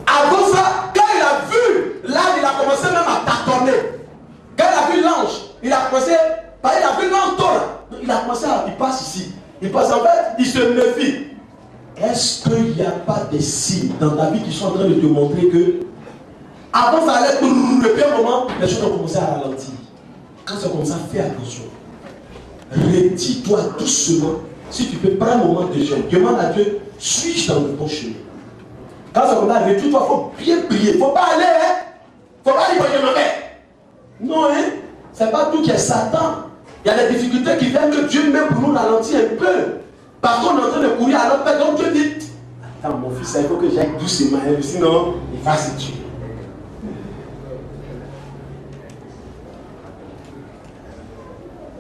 Avant ça, quand il a vu, là, il a commencé même à tâtonner. Quand il a vu l'ange, il a commencé, il a vu l'ange, il a commencé à, il passe ici. Il passe en fait, il se méfie. Est-ce qu'il n'y a pas des signes dans ta vie qui sont en train de te montrer que avant ça allait, depuis un moment, les choses ont commencé à ralentir. Quand ça commence à faire attention, retire-toi doucement. Si tu peux prendre un moment de jeûne, demande à Dieu, suis-je dans le bon chemin? Quand ça commence à retire-toi, il faut bien prier. Il ne faut pas aller, hein? Il ne faut pas aller demander. Non, hein? Ce n'est pas tout qui est Satan. Il y a des difficultés qui viennent que Dieu met pour nous ralentir un peu. Parce qu'on est en train de courir à l'autre, donc Dieu dit, attends mon fils, il faut que j'aille doucement, sinon il va se tuer.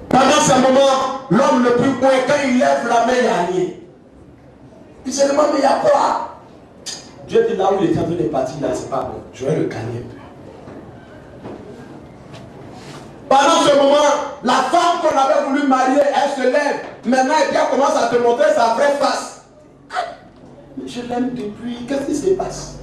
Pendant ce moment, l'homme le plus point, quand il lève la main, il n'y a rien. Il se demande, mais il y a quoi? Dieu dit là où il est en train de partir, là, c'est pas bon. Je vais le calmer un peu. Pendant ce moment, la femme qu'on avait voulu marier, elle se lève. Maintenant, elle commence à te montrer sa vraie face. Mais je l'aime depuis. Qu'est-ce qui se passe?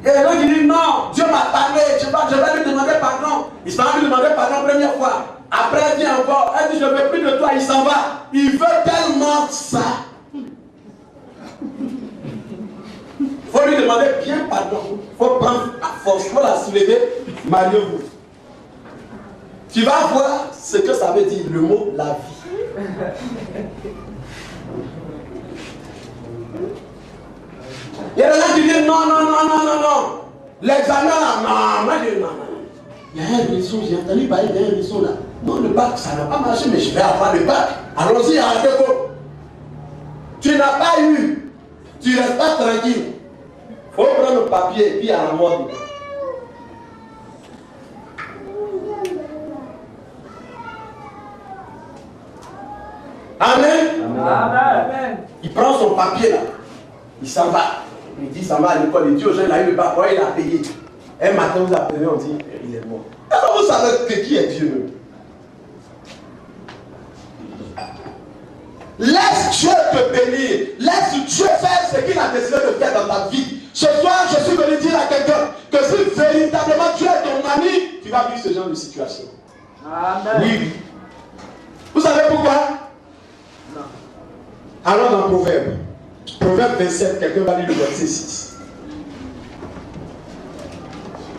Et l'autre dit non, Dieu m'a parlé, je vais lui demander pardon. Il s'en va lui demander pardon la première fois. Après, elle dit encore, elle dit je ne veux plus de toi, il s'en va. Il veut tellement ça. Il faut lui demander bien pardon. Il faut prendre la force, il faut la soulever. Mariez-vous. Tu vas voir ce que ça veut dire, le mot la vie. Il y a des gens qui disent non. L'examen là, non, moi je dis non. Il y a un raison, j'ai entendu parler d'un raison là. Non, le bac, ça n'a pas marché, mais je vais avoir le bac. Allons-y, arrêtez-vous. Tu n'as pas eu. Tu restes pas tranquille. Il faut prendre le papier et puis à la mode. Amen. Amen. Il prend son papier là. Il s'en va. Il dit, il s'en va à l'école. Il dit aux gens, il a eu le bac. Ouais, il a payé. Un matin, vous appelez, on dit, il est mort. Est-ce que vous savez que qui est Dieu même? Laisse Dieu te bénir. Laisse Dieu faire ce qu'il a décidé de faire dans ta vie. Ce soir, je suis venu dire à quelqu'un que si véritablement Dieu est ton ami, tu vas vivre ce genre de situation. Amen. Oui. Vous savez pourquoi? Non. Allons dans Proverbe. Proverbe 27, quelqu'un va lire le verset 6.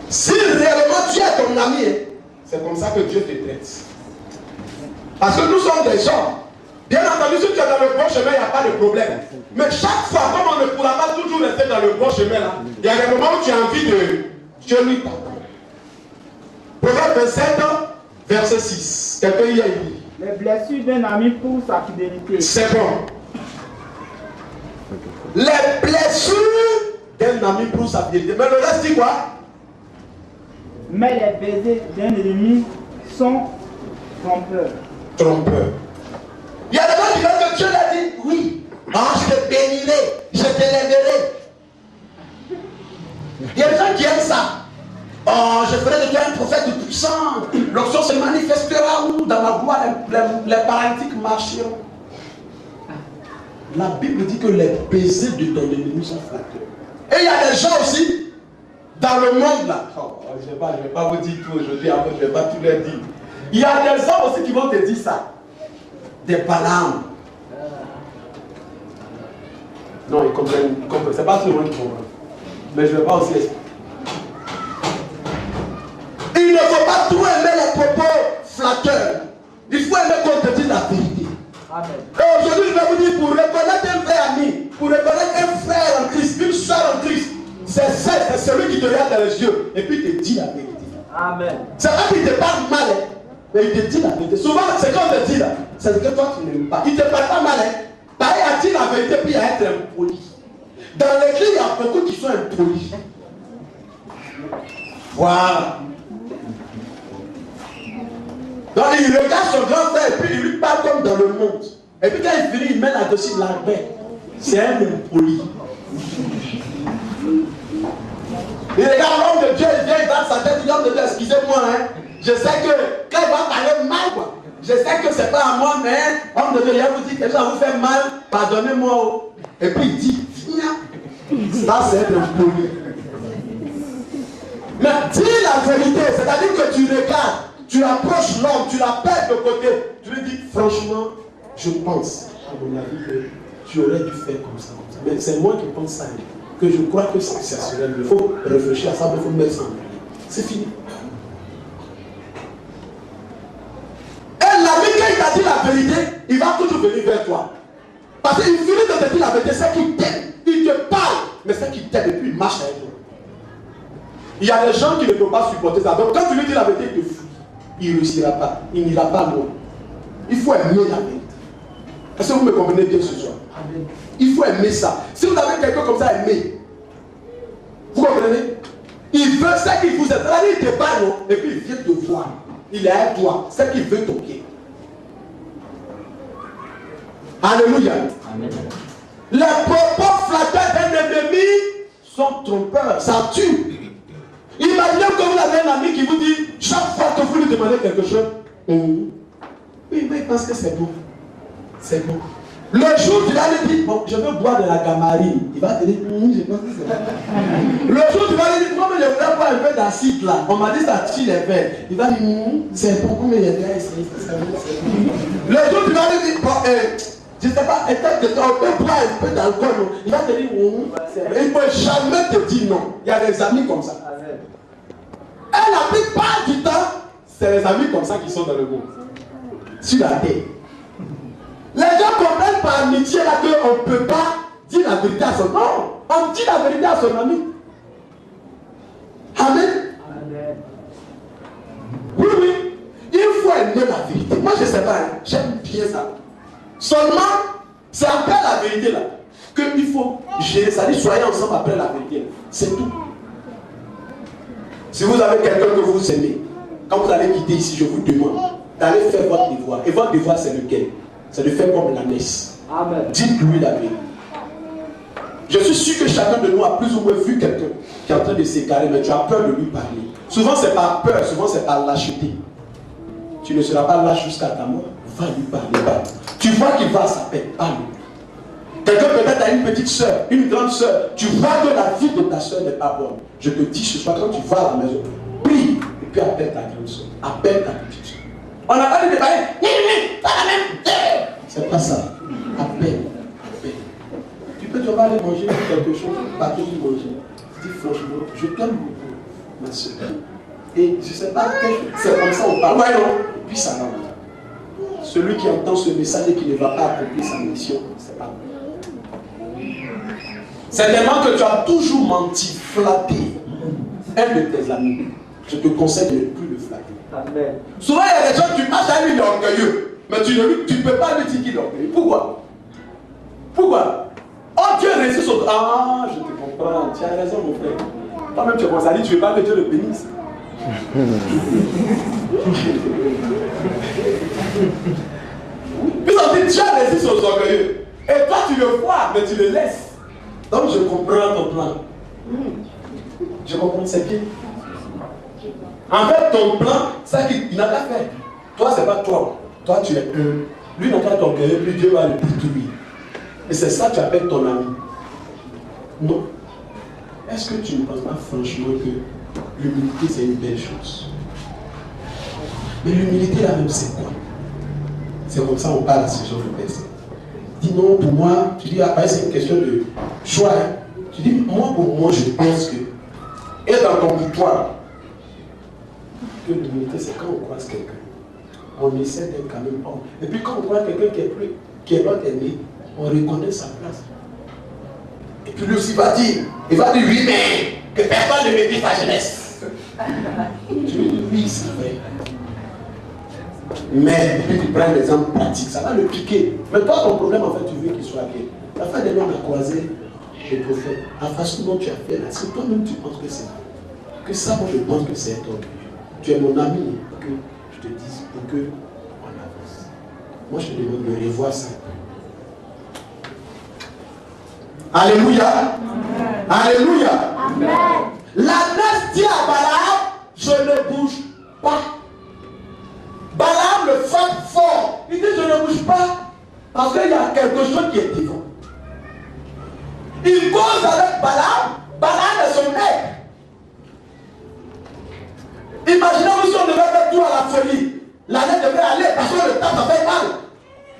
Si réellement Dieu est ton ami, c'est comme ça que Dieu te traite. Parce que nous sommes des gens. Bien entendu, si tu es dans le bon chemin, il n'y a pas de problème. Mais chaque fois, comme on ne pourra pas toujours rester dans le bon chemin, là, il y a des moments où tu as envie de Dieu lui parle. Proverbe 27, verset 6. Quelqu'un y a dit. Les blessures d'un ami pour sa fidélité. C'est bon. Les blessures d'un ami pour sa fidélité. Mais le reste dit quoi? Mais les baisers d'un ennemi sont trompeurs. Trompeur. Il y a des gens qui veulent que Dieu l'a dit, oui, oh, je te bénirai, je te lèverai. Il y a des gens qui aiment ça. Oh, je ferai de toi un prophète puissant. L'onction se manifestera où? Dans ma voie, les paralytiques marcheront. La Bible dit que les baisers de ton ennemi sont flatteurs. Et il y a des gens aussi, dans le monde là, oh, je ne vais pas vous dire tout aujourd'hui, après je ne vais pas tout leur dire. Il y a des hommes aussi qui vont te dire ça. Des Balaam. Non, ils comprennent. C'est pas tout le monde qui comprend. Mais je ne vais pas aussi expliquer. Il ne faut pas trop aimer les propos flatteurs. Il faut aimer qu'on te dise la vérité. Amen. Et aujourd'hui, je vais vous dire, pour reconnaître un vrai ami, pour reconnaître un frère en Christ, une soeur en Christ, c'est celui qui te regarde dans les yeux et puis te dit la vérité. Amen. C'est pas qu'il te parle mal, hein, mais il te dit la vérité. Souvent, c'est quand on te dit là, c'est que toi tu n'aimes pas. Il ne te parle pas mal, hein. Pareil à dire la vérité, puis à être impoli. Dans l'église, il y a beaucoup qui sont impolis. Voilà. Donc il regarde son grand frère et puis il lui parle comme dans le monde. Et puis quand il finit, il met là-dessus de l'argent. C'est un impoli. Il regarde l'homme de Dieu, il vient, il dans sa tête, il dit l'homme de Dieu, excusez-moi, hein. Je sais que quand il va parler mal, quoi, je sais que c'est pas à moi, mais homme de Dieu, il va vous dire que ça vous fait mal, pardonnez-moi. Et puis il dit, viens. Ça c'est un impoli. Mais dis la vérité, c'est-à-dire que tu regardes. Tu approches l'homme, tu l'appelles de côté. Tu lui dis, franchement, je pense, à mon avis, que tu aurais dû faire comme ça. Mais c'est moi qui pense ça. Que je crois que c'est exceptionnel. Il faut réfléchir à ça, mais il faut mettre ça en place. C'est fini. Et l'ami, quand il t'a dit la vérité, il va toujours venir vers toi. Parce qu'il finit de te dire la vérité, c'est qu'il t'aime. Il te parle, mais c'est qu'il t'aime et puis il marche avec toi. Il y a des gens qui ne peuvent pas supporter ça. Donc quand tu lui dis la vérité, il te fuit. Il ne réussira pas. Il n'ira pas loin. Il faut aimer la vérité. Est-ce que vous me comprenez bien ce soir? Amen. Il faut aimer ça. Si vous avez quelqu'un comme ça, aimez. Vous comprenez? Il veut ce qu'il vous aime. Il te parle et puis il vient te voir. Il est à toi. C'est qu'il veut toquer. Alléluia. Amen. Les propos flatteurs d'un ennemi sont trompeurs. Ça tue. Imaginez que vous avez un ami qui vous dit, chaque fois que vous lui demandez quelque chose, oui, mais il pense que c'est bon. C'est bon. Le jour où tu vas lui dire, bon, je veux boire de la gamarine, il va te dire, je pense que c'est bon. Le jour où tu vas lui dire, non, mais je voudrais boire un peu d'acide là, on m'a dit ça tue les verres. Il va dire, c'est bon, mais les verres, c'est bon. Le jour où tu vas lui dire, bon, je ne sais pas, on peut boire un peu d'alcool, il va te dire, c'est bon. Il ne peut jamais te dire non. Il y a des amis comme ça. Et la plupart du temps, c'est les amis comme ça qui sont dans le monde. Sur la terre. Les gens comprennent par amitié là qu'on ne peut pas dire la vérité à son ami. Non, on dit la vérité à son ami. Amen. Amen. Oui, oui. Il faut aimer la vérité. Moi, je ne sais pas, hein, j'aime bien ça. Seulement, c'est après la vérité là qu'il faut gérer ça. Soyez ensemble après la vérité. C'est tout. Si vous avez quelqu'un que vous aimez, quand vous allez quitter ici, je vous demande d'aller faire votre devoir. Et votre devoir, c'est lequel? C'est de faire comme la messe. Amen. Dites-lui la vérité. Je suis sûr que chacun de nous a plus ou moins vu quelqu'un qui est en train de s'égarer, mais tu as peur de lui parler. Souvent, c'est par peur, souvent, c'est par lâcheté. Tu ne seras pas lâche jusqu'à ta mort. Va lui parler. Tu vois qu'il va à sa paix. Parle. Quelqu'un peut-être a une petite soeur, une grande soeur. Tu vois que la vie de ta soeur n'est pas bonne. Je te dis ce soir, quand tu vas à la maison, prie et puis appelle ta grande soeur. Appelle ta petite soeur. On n'a pas dit de parler. C'est pas ça. Appelle. Tu peux te aller manger quelque chose, pas te manger. Dis franchement, je t'aime beaucoup, ma soeur. Et je ne sais pas, c'est comme ça on parle. Ouais, non. Puis ça va. Celui qui entend ce message et qui ne va pas accomplir sa mission, c'est pas bon. C'est tellement que tu as toujours menti, flatté un de tes amis. Je te conseille de ne plus le flatter. Amen. Souvent, il y a des gens, tu marches à lui, il est orgueilleux. Mais tu ne peux pas lui dire qu'il est orgueilleux. Pourquoi? Oh, Dieu résiste au... Ah, je te comprends. Tu as raison, mon frère. Toi-même, tu es bon, ça dit, tu ne veux pas que Dieu le bénisse. Puis on dit, Dieu résiste aux orgueilleux. Et toi, tu le vois, mais tu le laisses. Donc, je comprends ton plan. Je comprends, c'est bien. En fait, ton plan, c'est qu'il n'a qu'à faire. Toi, c'est pas toi. Toi, tu es un. Lui n'a qu'à t'orgueiller, puis Dieu va le détruire. Et c'est ça que tu appelles ton ami. Non. Est-ce que tu ne penses pas franchement que l'humilité, c'est une belle chose? Mais l'humilité, là même, c'est quoi? C'est comme ça qu'on parle à ce genre de personnes. Dis non, pour moi, tu dis, après, c'est une question de choix. Hein? Tu dis, moi, pour moi, je pense que. Et dans ton victoire, que l'humilité, c'est quand on croise quelqu'un. On essaie d'être quand même homme. Et puis quand on croise quelqu'un qui est pas aimé, on reconnaît sa place. Et puis lui aussi va dire, il va dire oui, mais que personne ne me dit sa jeunesse. Tu lui dis oui, c'est vrai. Mais puis tu prends des exemples pratiques, ça va le piquer. Mais toi, ton problème, en fait, tu veux qu'il soit bien. La fin des gens a croisé les prophètes. La façon dont tu as fait là, c'est toi-même tu penses que c'est que ça, moi je pense que c'est un orgueil. Tu es mon ami, que je te dise pour que on avance. Moi je te demande de revoir ça. Alléluia. Amen. Alléluia. Amen. L'ânesse dit à Balaam, je ne bouge pas. Balaam le frappe fort. Il dit, je ne bouge pas parce qu'il y a quelque chose qui est devant. Il cause avec Balaam. Balaam est son maître. Imaginez-vous si on devait faire tout à la folie. L'année devrait aller parce que le temps ça fait mal.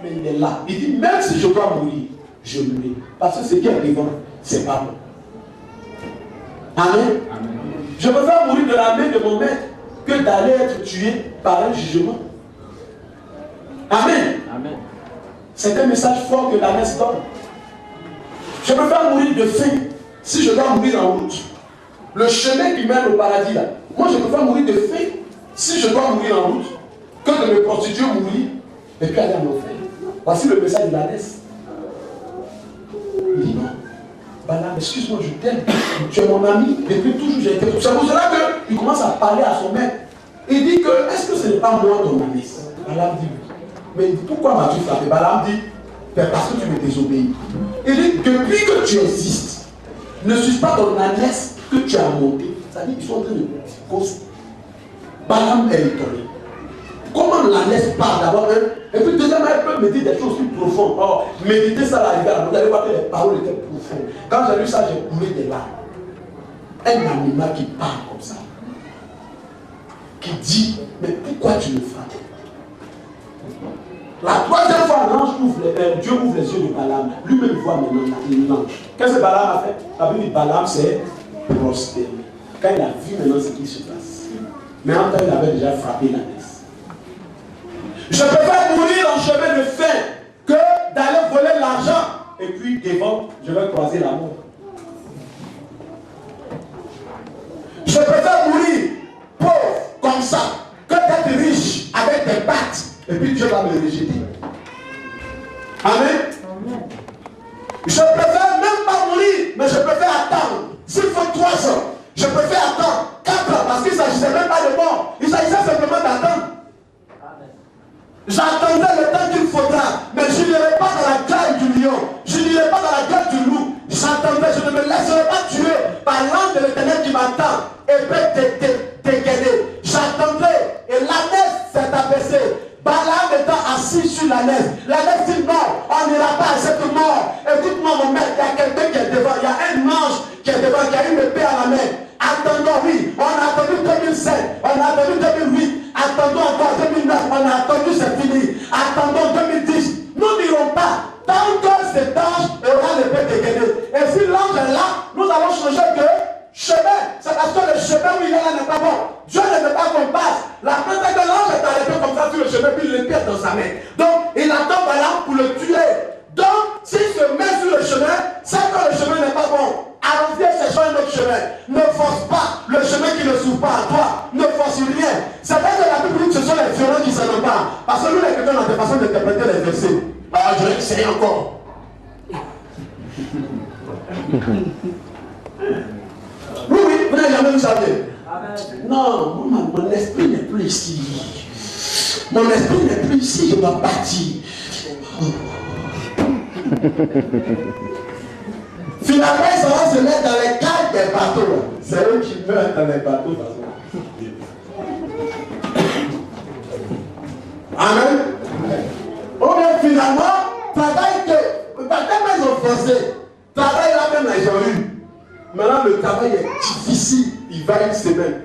Mais il est là. Il dit, même si je dois mourir, je mourrai. Parce que ce qui est devant, c'est pas bon. Amen. Amen. Je préfère mourir de la main de mon maître que d'aller être tué par un jugement. Amen. Amen. C'est un message fort que la messe donne. Je préfère mourir de faim si je dois mourir en route. Le chemin qui mène au paradis là. Moi je préfère mourir de faim si je dois mourir en route que de me prostituer, mourir et puis aller en enfer. Voici le message de la messe. Il dit non. Balaam, excuse-moi, je t'aime. Tu es mon ami. Depuis toujours j'ai été. C'est pour cela qu'il commence à parler à son maître. Il dit que est-ce que ce n'est pas moi ton ami? Balaam dit oui. Mais pourquoi m'as-tu frappé? Balaam dit parce que tu me désobéis. Il dit depuis que tu existes, ne suis pas ton ânesse que tu as monté. C'est-à-dire qu'ils sont en train de causer. Balaam est étonné. Comment l'ânesse parle d'abord et puis deuxièmement, elle peut me dire des choses plus profondes. Oh, méditer ça à la rigueur, vous allez voir que les paroles étaient profondes. Quand j'ai lu ça, j'ai coulé des larmes. Un animal qui parle comme ça, qui dit, mais pourquoi tu me frappes? La troisième fois, Dieu ouvre les yeux de Balaam. Lui-même voit maintenant l'ange. Qu'est-ce que Balaam a fait? La Bible dit Balaam s'est prosterné. Quand il a vu maintenant ce qui se passe. Mais en temps, il avait déjà frappé l'ânesse. Je préfère mourir en chemin de faim que d'aller voler l'argent. Et puis, devant, je vais croiser la mort. Je préfère mourir pauvre comme ça que d'être riche avec des pattes. Et puis Dieu va me rejeter. Amen. Amen. Je préfère même pas mourir, mais je préfère attendre. S'il faut 3 ans, je préfère attendre 4 ans, parce qu'il ne s'agissait même pas de mort. Il s'agissait simplement d'attendre. J'attendais le temps qu'il faudra, mais je n'irai pas dans la gueule du lion, je n'irai pas dans la gueule du loup, je j'attendrai, je ne me laisserai pas tuer par l'ange de l'Éternel qui m'attend et peut t'égaider. J'attendrai. Et l'ânesse s'est abaissée. Balaam étant assis sur l'ânesse. L'ânesse dit non, on n'ira pas à cette mort. Écoute-moi mon maître, il y a quelqu'un qui est devant, il y a un ange qui est devant, qui a une épée à la main. Attendons, oui, on a attendu 2007, on a attendu 2008, attendons encore 2009, on a attendu, c'est fini. Attendons 2010, nous n'irons pas. Tant que cet ange aura l'épée dégainée. Et si l'ange est là, nous allons changer de chemin. C'est parce que le chemin où il est là n'est pas bon. Dieu ne veut pas qu'on passe. La preuve est que l'ange est arrêté comme ça sur le chemin, puis l'épée est dans sa main. Donc, il attend Balaam pour le tuer. Donc, s'il se met sur le chemin, c'est que le chemin n'est pas bon. Allons-y et cherchons un autre chemin. Ne force pas le chemin qui ne s'ouvre pas à toi. Ne force rien. C'est vrai que la Bible dit que ce sont les violents qui s'en emparent. Parce que nous, les chrétiens, on a des façons d'interpréter les versets. Ah, je vais essayer encore. Oui, vous n'avez jamais vu ça bien. Non, mon esprit n'est plus ici. Mon esprit n'est plus ici, je dois partir. Finalement, ils vont se mettre dans les cales des bateaux. C'est eux qui meurent dans les bateaux. Amen. Ou bien finalement, travail que, tellement ils ont forcé, travail là même ils ont eu. Maintenant le travail est difficile, il va une semaine.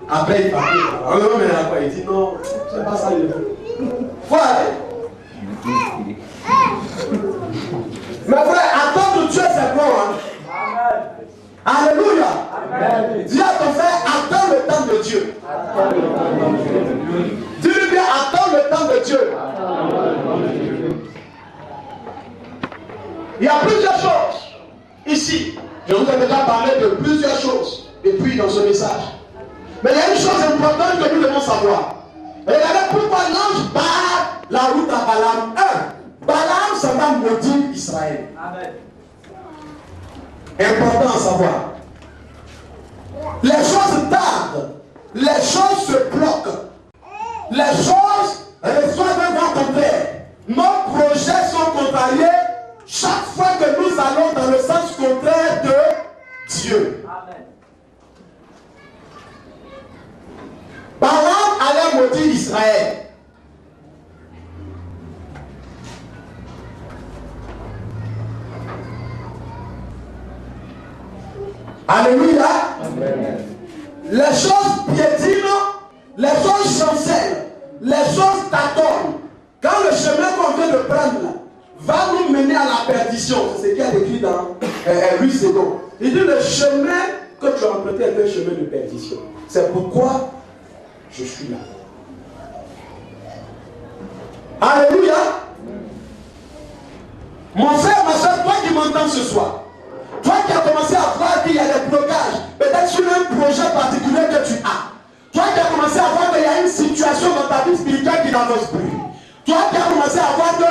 Après il va il dit non, c'est pas ça le veut. Faut aller. Mais frère, attendre Dieu c'est bon. Hein? Alléluia. Amen. Dis à ton frère, attends le temps de Dieu. Dis-lui bien, attends le temps de Dieu. Il y a plusieurs choses ici. Je vous ai déjà parlé de plusieurs choses depuis dans ce message. Mais il y a une chose importante que nous devons savoir. Regardez pourquoi l'ange barre la route à Balaam. Balaam s'en va maudire Israël. Amen. Important à savoir. Les choses tardent, les choses se bloquent, les choses reçoivent un vent contraire. Nos projets sont contrariés chaque fois que nous allons dans le sens contraire de Dieu. Amen. Balaam allait maudire Israël. Alléluia. Amen. Les choses piétinent, les choses chancellent, les choses tâtonnent. Quand le chemin qu'on vient de prendre va nous mener à la perdition, c'est ce qui est écrit dans 8 secondes. Il dit le chemin que tu as emprunté est un chemin de perdition. C'est pourquoi je suis là. Alléluia. Mon frère, ma soeur, toi qui m'entends ce soir, toi qui as commencé à voir qu'il y a des blocages, peut-être sur un projet particulier que tu as. Toi qui as commencé à voir qu'il y a une situation dans ta vie spirituelle qui n'avance plus. Toi qui as commencé à voir que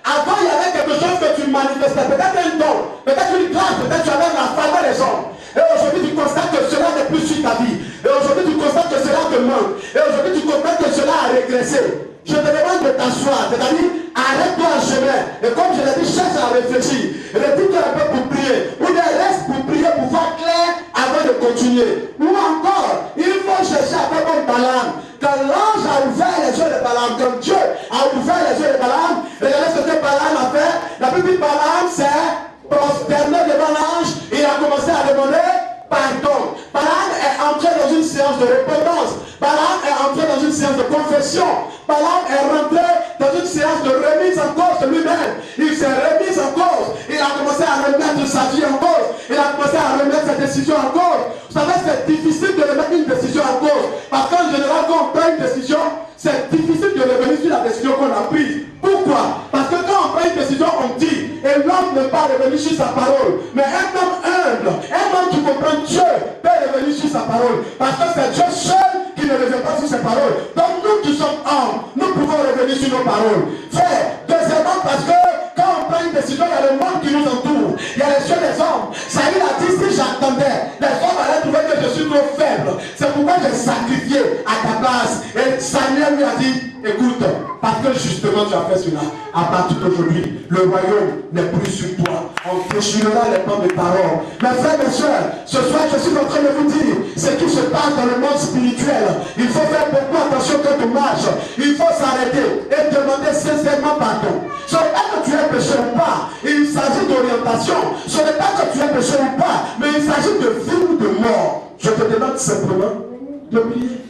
avant il y avait quelque chose que tu manifestais, peut-être un don, peut-être une grâce, peut-être tu avais la faveur des hommes. Et aujourd'hui tu constates que cela n'est plus sur ta vie. Et aujourd'hui tu constates que cela te manque. Et aujourd'hui tu constates que cela a régressé. Je te demande de t'asseoir, c'est-à-dire arrête-toi en chemin. Et comme je l'ai dit, cherche à réfléchir. Retire un peu pour prier. Ou bien reste pour prier, pour voir clair avant de continuer. Ou encore, il faut chercher à faire comme Balaam. Quand l'ange a ouvert les yeux de Balaam, comme Dieu a ouvert les yeux de Balaam, regardez ce que Balaam a fait. La Bible dit Balaam s'est prosterné devant l'ange. Il a commencé à demander pardon. Balaam est entré dans une séance de repentance. Balaam est entré dans une séance de confession. Balaam est rentré dans une séance de remise en cause de lui-même. Il s'est remis en cause. Il a commencé à remettre sa vie en cause. Il a commencé à remettre sa décision en cause. Vous savez, c'est difficile de remettre une décision en cause. Parce qu'en général, quand on prend une décision, c'est difficile de revenir sur la décision qu'on a prise. Pourquoi? Parce que quand on prend une décision, on dit, et l'homme ne pas revenir sur sa parole. Mais un homme humble, un homme qui comprend Dieu, peut revenir sur sa parole. Parce que c'est Dieu seul qui ne revient pas sur ses paroles. Donc nous qui sommes hommes, nous pouvons revenir sur nos paroles. Frère, deuxièmement, parce que quand on prend une décision, il y a le monde qui nous entoure. Il y a les yeux des hommes. Saül a dit, si j'attendais, les hommes allaient trouver que je suis trop faible. C'est pourquoi j'ai sacrifié à ta place. Et Samuel lui a dit, écoute, parce que justement tu as fait cela, à partir d'aujourd'hui, le royaume n'est plus sur toi. On déchirera les pommes de parole. Mes frères et sœurs, ce soir je suis en train de vous dire ce qui se passe dans le monde spirituel. Il faut faire beaucoup attention quand tu marches. Il faut s'arrêter et demander sincèrement pardon. Ce n'est pas que tu es péché ou pas. Il s'agit d'orientation. Ce n'est pas que tu es péché ou pas, mais il s'agit de vie ou de mort. Je te demande simplement de prier.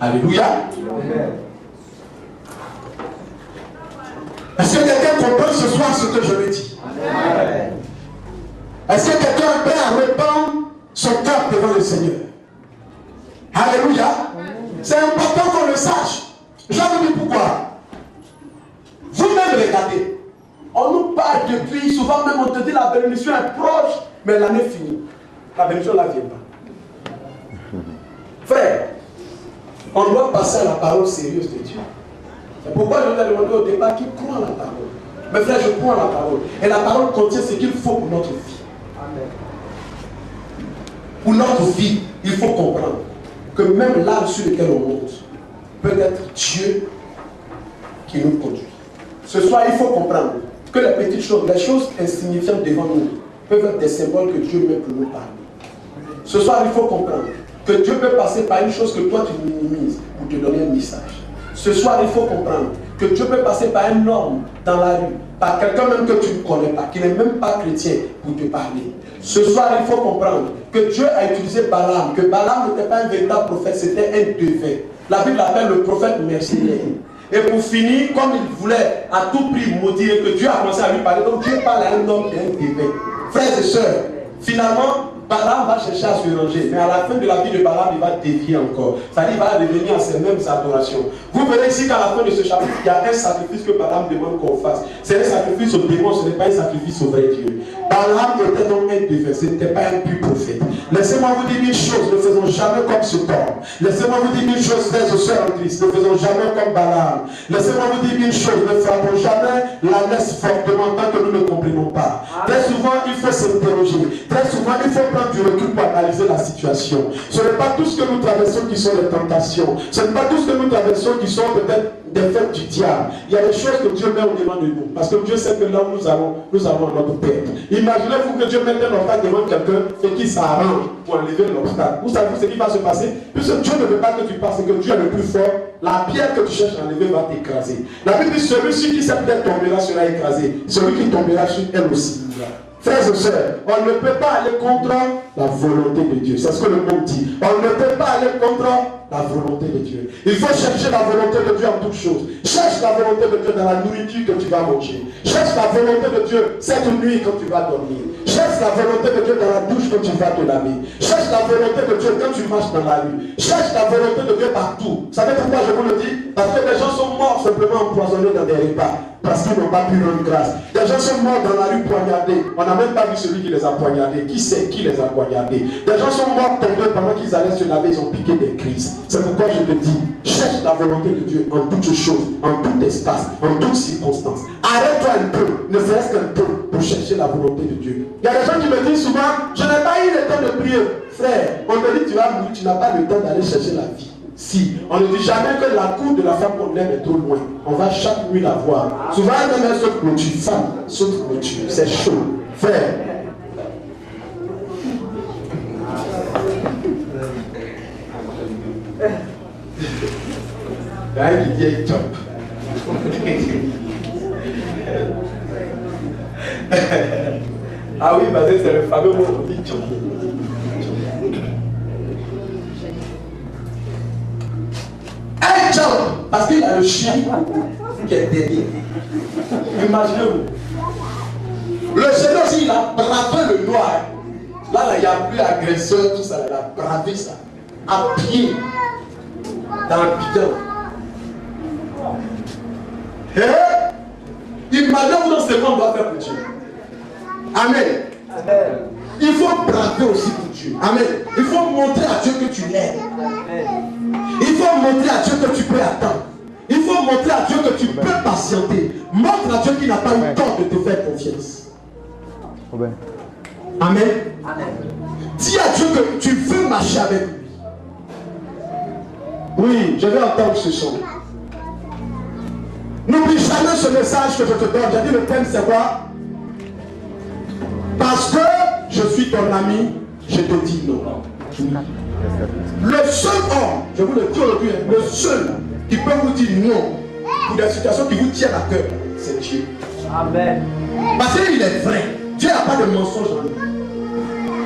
Alléluia. Est-ce que quelqu'un comprend ce soir ce que je lui dis? Est-ce que quelqu'un est prêt à répandre son cœur devant le Seigneur? Alléluia. C'est important qu'on le sache. Je vais vous dire pourquoi. Vous-même regardez. On nous parle depuis, souvent même on te dit la bénédiction est proche, mais l'année finie. La bénédiction ne vient pas. Frère, on doit passer à la parole sérieuse de Dieu. C'est pourquoi je vous ai demandé au départ qui croit en la parole. Mais frère, je crois en la parole. Et la parole contient ce qu'il faut pour notre vie. Amen. Pour notre vie, il faut comprendre que même l'arbre sur lequel on monte peut être Dieu qui nous conduit. Ce soir, il faut comprendre que les petites choses, les choses insignifiantes devant nous, peuvent être des symboles que Dieu met pour nous parler. Ce soir, il faut comprendre que Dieu peut passer par une chose que toi tu minimises pour te donner un message. Ce soir, il faut comprendre que Dieu peut passer par un homme dans la rue, par quelqu'un même que tu ne connais pas, qui n'est même pas chrétien, pour te parler. Ce soir, il faut comprendre que Dieu a utilisé Balaam, que Balaam n'était pas un véritable prophète, c'était un devin. La Bible l'appelle le prophète mercenaire. Et pour finir, comme il voulait à tout prix maudire, que Dieu a commencé à lui parler, donc Dieu parle à un homme et un devin. Frères et sœurs, finalement, Balaam va chercher à se ranger, mais à la fin de la vie de Balaam, il va dévier encore. C'est-à-dire, il va revenir à ses mêmes adorations. Vous verrez ici qu'à la fin de ce chapitre, il y a un sacrifice que Balaam demande qu'on fasse. C'est un sacrifice au démon, ce n'est pas un sacrifice au vrai Dieu. Balaam était donc un défunt, ce n'était pas un pur prophète. Laissez-moi vous dire une chose, ne faisons jamais comme ce homme. Laissez-moi vous dire une chose, frères et sœurs en Christ, ne faisons jamais comme Balaam. Laissez-moi vous dire une chose, ne frappons jamais la laisse fortement tant que nous ne comprenons pas. Très souvent, il faut s'interroger. Très souvent, il faut prendre du recul pour analyser la situation. Ce n'est pas tout ce que nous traversons qui sont des tentations. Ce n'est pas tout ce que nous traversons qui sont peut-être des fêtes du diable. Il y a des choses que Dieu met au devant de nous. Parce que Dieu sait que là où nous allons notre perte. Imaginez-vous que Dieu mette un obstacle devant quelqu'un et qu'il s'arrange pour enlever l'obstacle. Vous savez ce qui va se passer? Puisque Dieu ne veut pas que tu passes et que Dieu est le plus fort, la pierre que tu cherches à enlever va t'écraser. La Bible dit celui-ci qui s'est peut-être tombera sera écrasé. Celui qui tombera sur elle aussi. Frères et sœurs, on ne peut pas aller contre la volonté de Dieu. C'est ce que le monde dit. On ne peut pas aller contre la volonté de Dieu. Il faut chercher la volonté de Dieu en toutes choses. Cherche la volonté de Dieu dans la nourriture que tu vas manger. Cherche la volonté de Dieu cette nuit quand tu vas dormir. Cherche la volonté de Dieu dans la douche quand tu vas te laver. Cherche la volonté de Dieu quand tu marches dans la rue. Cherche la volonté de Dieu partout. Vous savez pourquoi je vous le dis? Parce que des gens sont morts simplement empoisonnés dans des repas. Parce qu'ils n'ont pas pu rendre grâce. Des gens sont morts dans la rue poignardés. On n'a même pas vu celui qui les a poignardés. Qui sait qui les a poignardés? Des gens sont morts tombés pendant qu'ils allaient se laver. Ils ont piqué des crises. C'est pourquoi je te dis, cherche la volonté de Dieu en toutes choses, en tout espace, en toutes circonstances. Arrête-toi un peu, ne serait-ce qu'un peu, pour chercher la volonté de Dieu. Il y a des gens qui me disent souvent, je n'ai pas eu le temps de prier. Frère, on te dit tu vas mourir, tu n'as pas le temps d'aller chercher la vie. Si, on ne dit jamais que la cour de la femme qu'on aime est trop loin. On va chaque nuit la voir. Souvent, elle saute clôture. Femme, saute clôture. C'est chaud. Frère. Il y a un qui dit top. Ah oui, parce que c'est le fameux mot qu'on dit top. Un job, parce qu'il y a le chien qui est derrière. Imaginez-vous. Le Seigneur aussi, il a bravé le noir. Là, il n'y a plus agresseur, tout ça. Il a bravé ça. À pied. Dans le bidon. Imaginez-vous dans ce monde, on doit faire pour Dieu. Amen. Amen. Il faut braver aussi pour Dieu. Amen. Il faut montrer à Dieu que tu l'aimes. Il faut montrer à Dieu que tu peux attendre. Il faut montrer à Dieu que tu peux patienter. Montre à Dieu qu'il n'a pas eu le temps de te faire confiance. Amen. Amen. Dis à Dieu que tu veux marcher avec lui. Oui, je vais entendre ce son. N'oublie jamais ce message que je te donne. J'ai dit le thème c'est quoi? Parce que je suis ton ami, je te dis non. Le seul homme, je vous le dis aujourd'hui, le seul qui peut vous dire non pour des situations qui vous tiennent à cœur, c'est Dieu. Amen. Parce qu'il est vrai. Dieu n'a pas de mensonge en lui.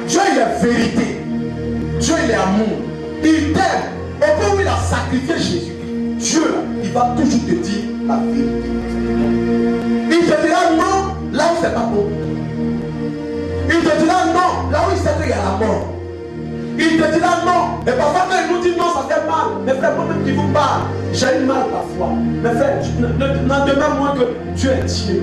Dieu il est vérité. Dieu il est amour. Il t'aime. Au point où il a sacrifié Jésus. Dieu, il va toujours te dire la vérité. Il te dira non là où c'est pas bon. Il te dira non là où il sait qu'il y a la mort. Il te dira non. Et parfois quand il nous dit non, ça fait mal. Mes frères, moi-même qui vous parle, j'ai eu mal parfois. Mes frères, n'en demeure moins que Dieu est Dieu.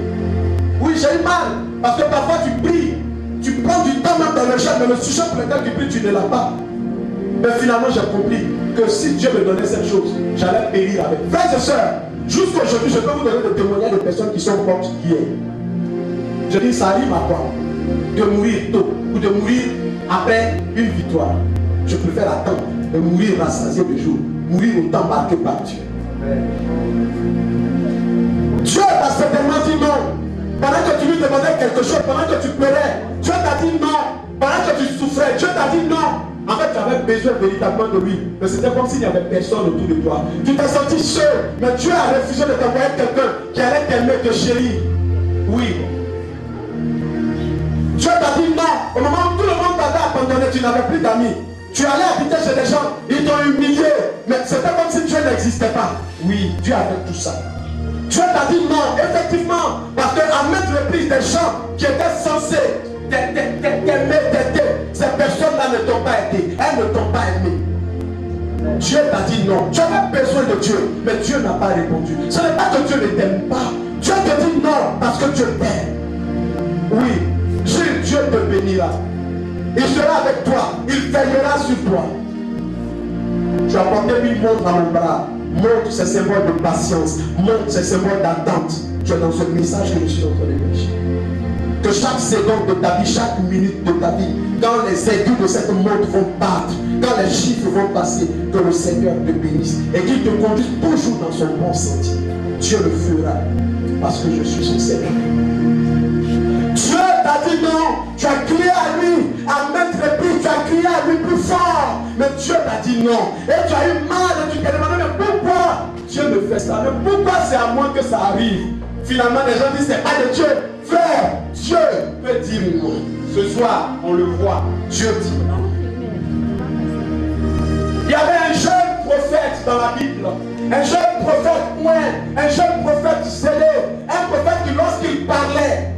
Oui, j'ai eu mal. Parce que parfois tu pries. Tu prends du temps même dans le champ, mais le sujet pour lequel tu pries, tu ne l'as pas. Mais finalement, j'ai compris que si Dieu me donnait cette chose, j'allais périr avec. Frères et sœurs, jusqu'aujourd'hui, je peux vous donner des témoignages de personnes qui sont mortes hier. Je dis, ça arrive à quoi? De mourir tôt ou de mourir après une victoire. Je préfère attendre de mourir rassasié de jour, mourir au temps marqué par Dieu. Dieu t'a certainement dit non. Pendant que tu lui demandais quelque chose, pendant que tu pleurais, Dieu t'a dit non. Pendant que tu souffrais, Dieu t'a dit non. En fait, tu avais besoin véritablement de lui. Mais c'était comme s'il n'y avait personne autour de toi. Tu t'es senti seul. Mais Dieu a refusé de t'envoyer quelqu'un qui allait t'aimer, te chérir. Oui. Dieu t'a dit non. Au moment où tout le monde t'avait abandonné, tu n'avais plus d'amis. Tu allais habiter chez des gens, ils t'ont humilié. Mais c'était comme si Dieu n'existait pas. Oui, Dieu a fait tout ça. Dieu t'a dit non, effectivement, parce qu'à mettre le prix des gens qui étaient censés t'aimer, t'aider, ces personnes-là ne t'ont pas aidé, elles ne t'ont pas aimé. Dieu t'a dit non, tu avais besoin de Dieu, mais Dieu n'a pas répondu. Ce n'est pas que Dieu ne t'aime pas, Dieu te dit non parce que Dieu t'aime. Oui, Dieu te bénira, il sera avec toi, il veillera sur toi. Tu as porté 1000 montres dans mon bras. Montre ces symboles de patience, montre ces symboles d'attente. Tu es dans ce message que je suis en train de prêcher. Que chaque seconde de ta vie, chaque minute de ta vie, quand les aigus de cette montre vont battre, quand les chiffres vont passer, que le Seigneur te bénisse et qu'il te conduise toujours dans son bon sentier. Dieu le fera parce que je suis son Seigneur. Dieu t'a dit non, tu as crié à lui, à mettre les prix, tu as crié à lui plus fort, mais Dieu t'a dit non. Et tu as eu mal et tu t'es demandé, mais pourquoi Dieu me fait ça? Mais pourquoi c'est à moi que ça arrive? Finalement, les gens disent, c'est pas de Dieu. Frère, Dieu peut dire non. Ce soir, on le voit, Dieu dit non. Il y avait un jeune prophète dans la Bible, un jeune prophète un jeune prophète zélé, un prophète qui lorsqu'il parlait,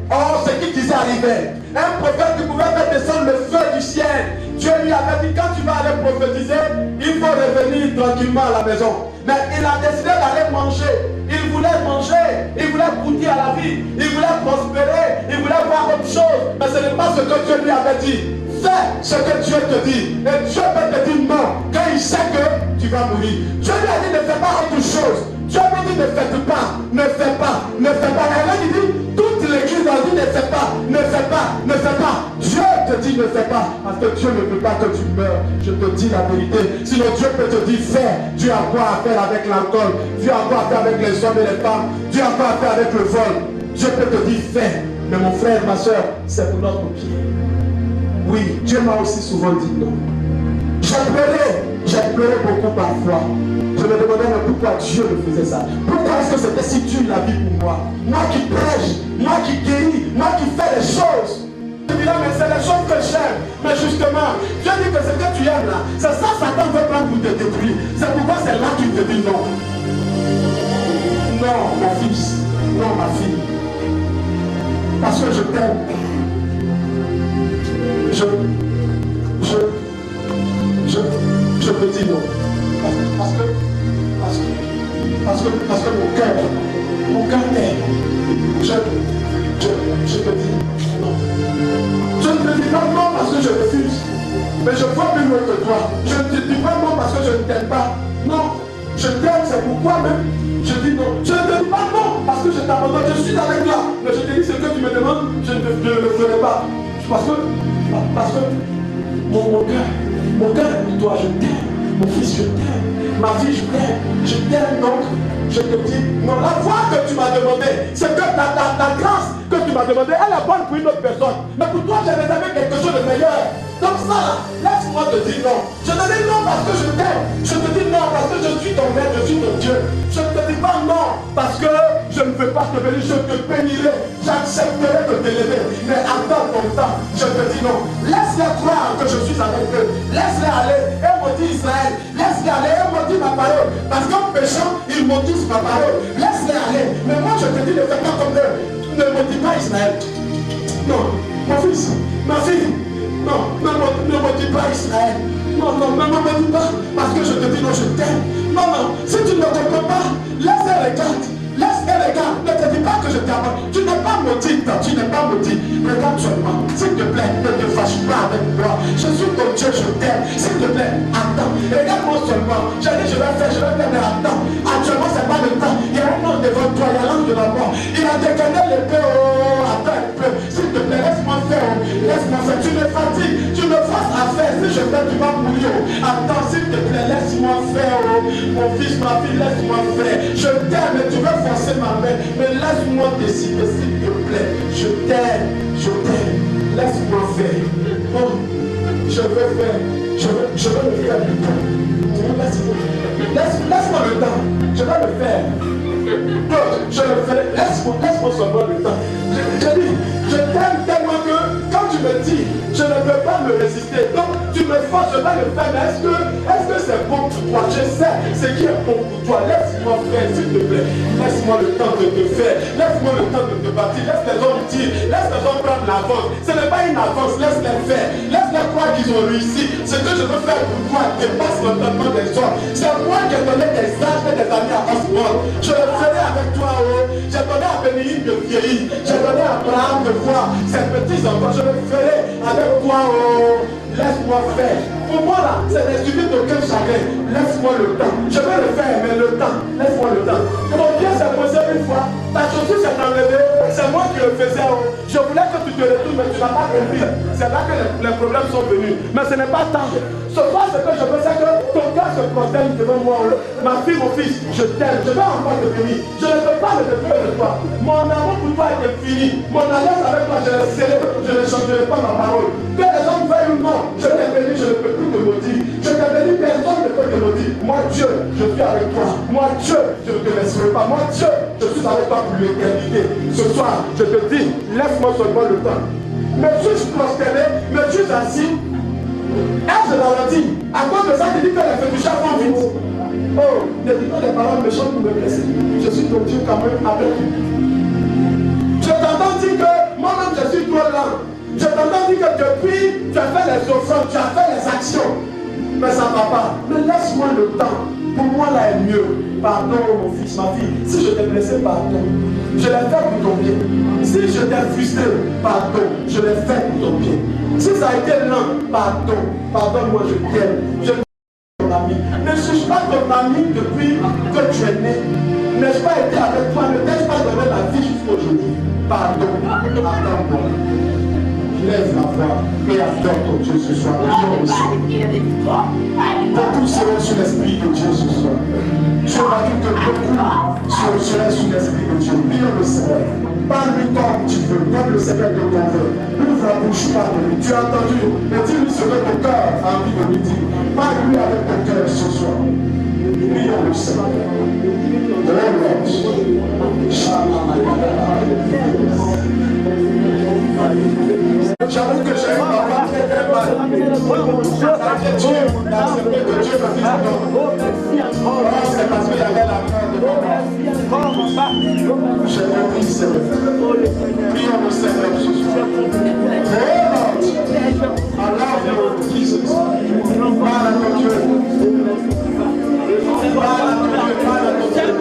ce qu'il disait arrivait. Un prophète qui pouvait faire descendre le feu du ciel. Dieu lui avait dit, quand tu vas aller prophétiser, il faut revenir tranquillement à la maison. Mais il a décidé d'aller manger. Il voulait manger, il voulait goûter à la vie, il voulait prospérer, il voulait voir autre chose. Mais ce n'est pas ce que Dieu lui avait dit. Fais ce que Dieu te dit. Et Dieu peut te dire non, quand il sait que tu vas mourir. Dieu lui a dit ne fais pas autre chose. Dieu lui dit ne fais pas, ne fais pas, ne fais pas. Et là il dit, toute l'église a dit ne fais pas, ne fais pas, ne fais pas. Dieu te dit ne fais pas, parce que Dieu ne veut pas que tu meurs. Je te dis la vérité. Sinon Dieu peut te dire fais. Dieu a quoi à faire avec l'alcool, Dieu a quoi à faire avec les hommes et les femmes, Dieu a quoi à faire avec le vol. Dieu peut te dire fais. Mais mon frère, ma soeur, c'est pour notre pied. Oui, Dieu m'a aussi souvent dit non. J'ai pleuré beaucoup parfois. Je me demandais mais pourquoi Dieu me faisait ça. Pourquoi est-ce que c'était si dur la vie pour moi? Moi qui prêche, moi qui guéris, moi qui fais les choses. Je dis là, mais c'est les choses que j'aime. Mais justement, Dieu dit que ce que tu aimes là, c'est ça Satan veut prendre pour te détruire. C'est pourquoi c'est là qu'il te dit non. Non, mon fils, non, ma fille. Parce que je t'aime. Je te dis non. Parce que mon cœur t'aime. Je te dis non. Je ne te dis pas non parce que je refuse. Mais je vois plus loin que toi. Je ne te dis pas non parce que je ne t'aime pas. Non, je t'aime, c'est pourquoi même. Je dis non. Je ne te dis pas non parce que je t'abandonne. Je suis avec toi. Mais je te dis ce que tu me demandes, je ne le ferai pas. Parce que mon cœur est pour toi, je t'aime. Mon fils, je t'aime. Ma fille, je t'aime donc. Je te dis, non, la foi que tu m'as demandé, c'est que ta grâce que tu m'as demandé, elle est bonne pour une autre personne. Mais pour toi, j'ai réservé quelque chose de meilleur. Donc ça, laisse-moi te dire non. Je te dis non parce que je t'aime. Je te dis non parce que je suis ton maître, je suis ton Dieu. Je ne te dis pas non parce que je ne veux pas te bénir, je te bénirai. J'accepterai de t'élever. Mais attends ton temps, je te dis non. Laisse-les croire que je suis avec eux. Laisse-les aller et maudit Israël. Laisse-les aller et maudit ma parole. Parce qu'en péchant, ils maudissent ma parole. Laisse-les aller. Mais moi je te dis, ne fais pas comme eux. Ne maudis pas Israël. Non, mon fils, ma fille. Non, ne maudis pas Israël. Non, ne me maudis pas. Parce que je te dis non, je t'aime. Non, si tu ne comprends pas, laisse-les regarder. Laisse-les regarder. Ne te dis pas que je t'abandonne. Tu n'es pas maudite, tu n'es pas maudit. Regarde seulement. S'il te plaît, ne te fâche pas avec moi. Je suis ton Dieu, je t'aime. S'il te plaît, attends. Regarde-moi seulement. J'ai dit, je vais faire, mais attends. Actuellement, c'est pas le temps. Il y a un ange devant toi, il y a l'ange de la mort. Il a décalé l'épée. Oh, attends un peu. S'il te plaît, laisse-moi faire. Laisse-moi faire. Tu me fatigues. Tu me forces à faire. Si je fais, tu vas mourir. Attends, s'il te plaît, laisse-moi faire. Mon fils, ma fille, laisse-moi faire. Je t'aime et tu veux forcer ma main. Mais laisse-moi décider, s'il te plaît. Je t'aime. Je t'aime. Laisse-moi faire. Oh, je veux faire. Je veux le faire du temps. Laisse-moi le temps. Je vais le faire. Je le ferai. Laisse-moi seulement le temps. Je dis, je t'aime tellement que quand tu me dis, je ne peux pas me résister. Donc tu me forces, je vais le faire. Mais est-ce que c'est bon pour toi? Je sais ce qui est bon pour toi. Laisse-moi faire, s'il te plaît. Laisse-moi le temps de te faire. Laisse-moi le temps de te bâtir. Laisse les hommes dire. Laisse les hommes prendre l'avance. Ce n'est pas une avance. Laisse-les faire. Laisse-les croire qu'ils ont réussi. Ce que je veux faire pour toi dépasse l'entendement des hommes. C'est moi qui ai donné des âges et des années à Osmond. Je le ferai avec toi. J'ai donné à Bénéine de vieillir. J'ai donné à Abraham de voir ses petits enfants. Je le ferai avec toi. Laisse-moi faire. Pour moi là, c'est des suivis d'aucun chagrin. Laisse-moi le temps. Je vais le faire, mais le temps. Laisse-moi le temps. Mon Dieu s'est posé une fois. Ta chaussure s'est enlevée. C'est moi qui le faisais. Je voulais que tu te retournes, mais tu n'as pas compris. C'est là que les problèmes sont venus. Mais ce n'est pas tant. Ce soir, ce que je veux, c'est que ton cœur se prosterne devant moi. Ma fille, mon fils, je t'aime. Je vais encore te bénir. Je ne peux pas me détruire de toi. Mon amour pour toi est fini. Mon alliance avec toi, je le célèbre. Je ne changerai pas ma parole. Que les hommes veuillent ou non, je t'ai béni, je ne peux plus te maudire. Je t'ai béni, personne ne peut te maudire. Moi, Dieu, je suis avec toi. Moi, Dieu, je ne te laisserai pas. Moi, Dieu, je suis avec toi pour l'éternité. Ce soir, je te dis, laisse-moi seulement le temps. Me suis-je prosterné, me suis-je assis? Est-ce ralenti? À cause de ça, tu dis que les féticheurs vont vite. Oh, ne dis pas des paroles méchantes pour me blesser. Je suis ton Dieu quand même avec lui. Je t'entends dire que moi-même je suis trop lent. Je t'entends dire que depuis, tu as fait les offrandes, tu as fait les actions. Mais ça ne va pas. Mais laisse-moi le temps. Pour moi, là est mieux. Pardon, mon fils, ma fille. Si je t'ai blessé, pardon. Je l'ai fait pour ton bien. Si je t'ai frustré, pardon. Je l'ai fait pour ton bien. Si ça a été lent, pardon. Pardonne-moi, je t'aime. Je suis ton ami. Ne suis-je pas ton ami depuis que tu es né? N'ai-je pas été avec toi? Ne t'ai-je pas donné la vie jusqu'aujourd'hui? Pardon. Pardonne-moi. Lève la voix et adore ton Dieu ce soir. Beaucoup seront sous l'esprit de Dieu ce soir. Dieu m'a dit que beaucoup seront sous l'esprit de Dieu. Bien le Seigneur. Parle-lui comme tu veux, comme le Seigneur de ton cœur. Ouvre la bouche, parle-lui. Tu as entendu, mais dis-lui ce que ton cœur a envie de lui dire. Parle-lui avec ton cœur ce soir. Prions le Seigneur. J'avoue que j'ai un papa très très mal. Dieu m'a accepté que Dieu me dise non. C'est parce qu'il y avait la peur de mon père. J'ai compris, Seigneur. Prions le Seigneur ce soir. Oh Lord, I love you, Jesus. Parle à ton Dieu. Parle à ton Dieu, parle à ton Dieu.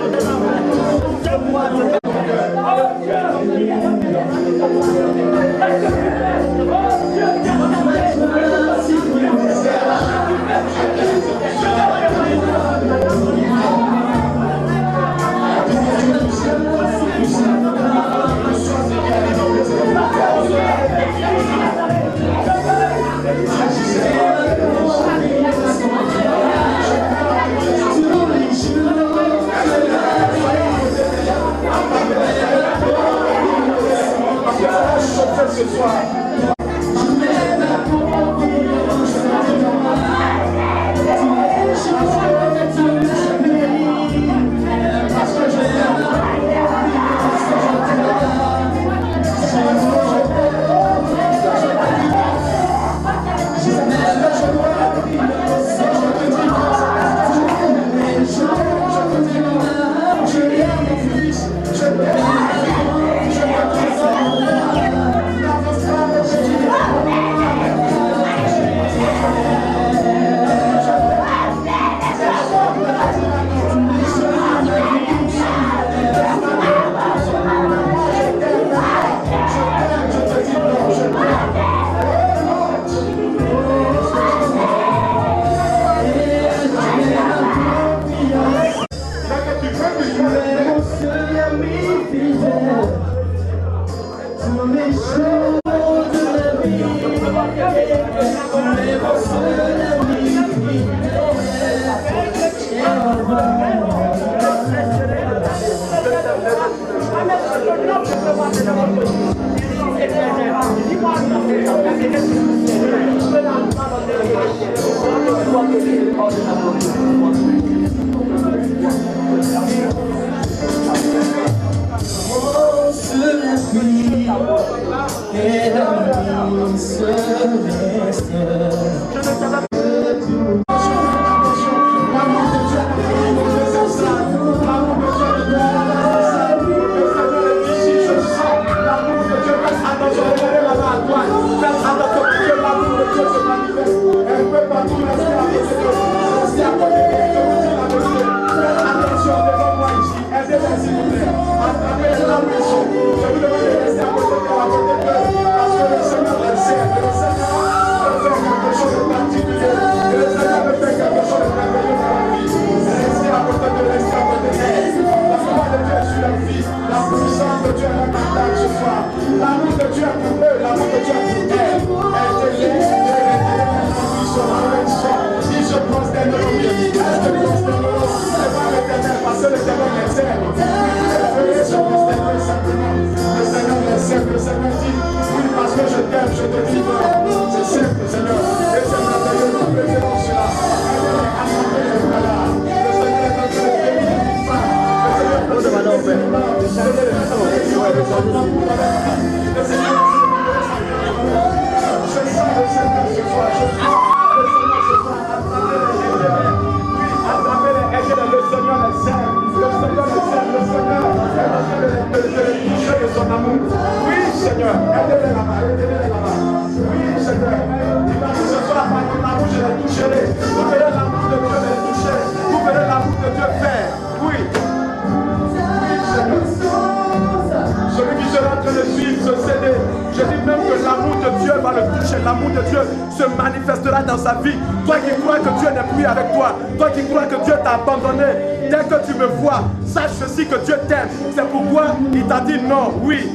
L'amour de Dieu se manifestera dans sa vie. Toi qui crois que Dieu n'est plus avec toi, toi qui crois que Dieu t'a abandonné, dès que tu me vois, sache ceci que Dieu t'aime. C'est pourquoi il t'a dit non, oui.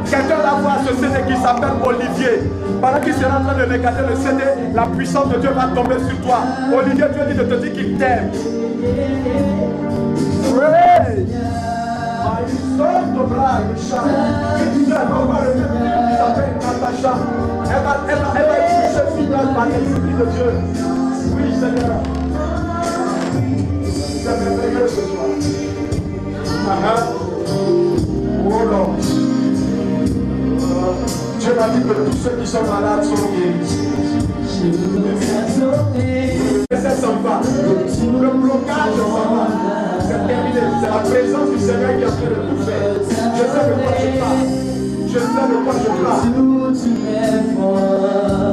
Quelqu'un va voir ce CD qui s'appelle Olivier. Pendant qu'il sera en train de regarder le CD, la puissance de Dieu va tomber sur toi. Olivier, Dieu dit de te dire qu'il t'aime. Praise. Il sort ton bras, le chat. Il va voir le Dieu qui s'appelle Natacha. Elle va être touchée finale par l'Esprit de Dieu. Oui, Seigneur. C'est merveilleux ce soir. Oh Lord. Dieu m'a dit que tous ceux qui sont malades sont guéris. Ça s'en va. Le blocage s'en va. C'est terminé. C'est la présence du Seigneur qui est en train de tout faire. Je sais de quoi je parle. Je sais de quoi je parle.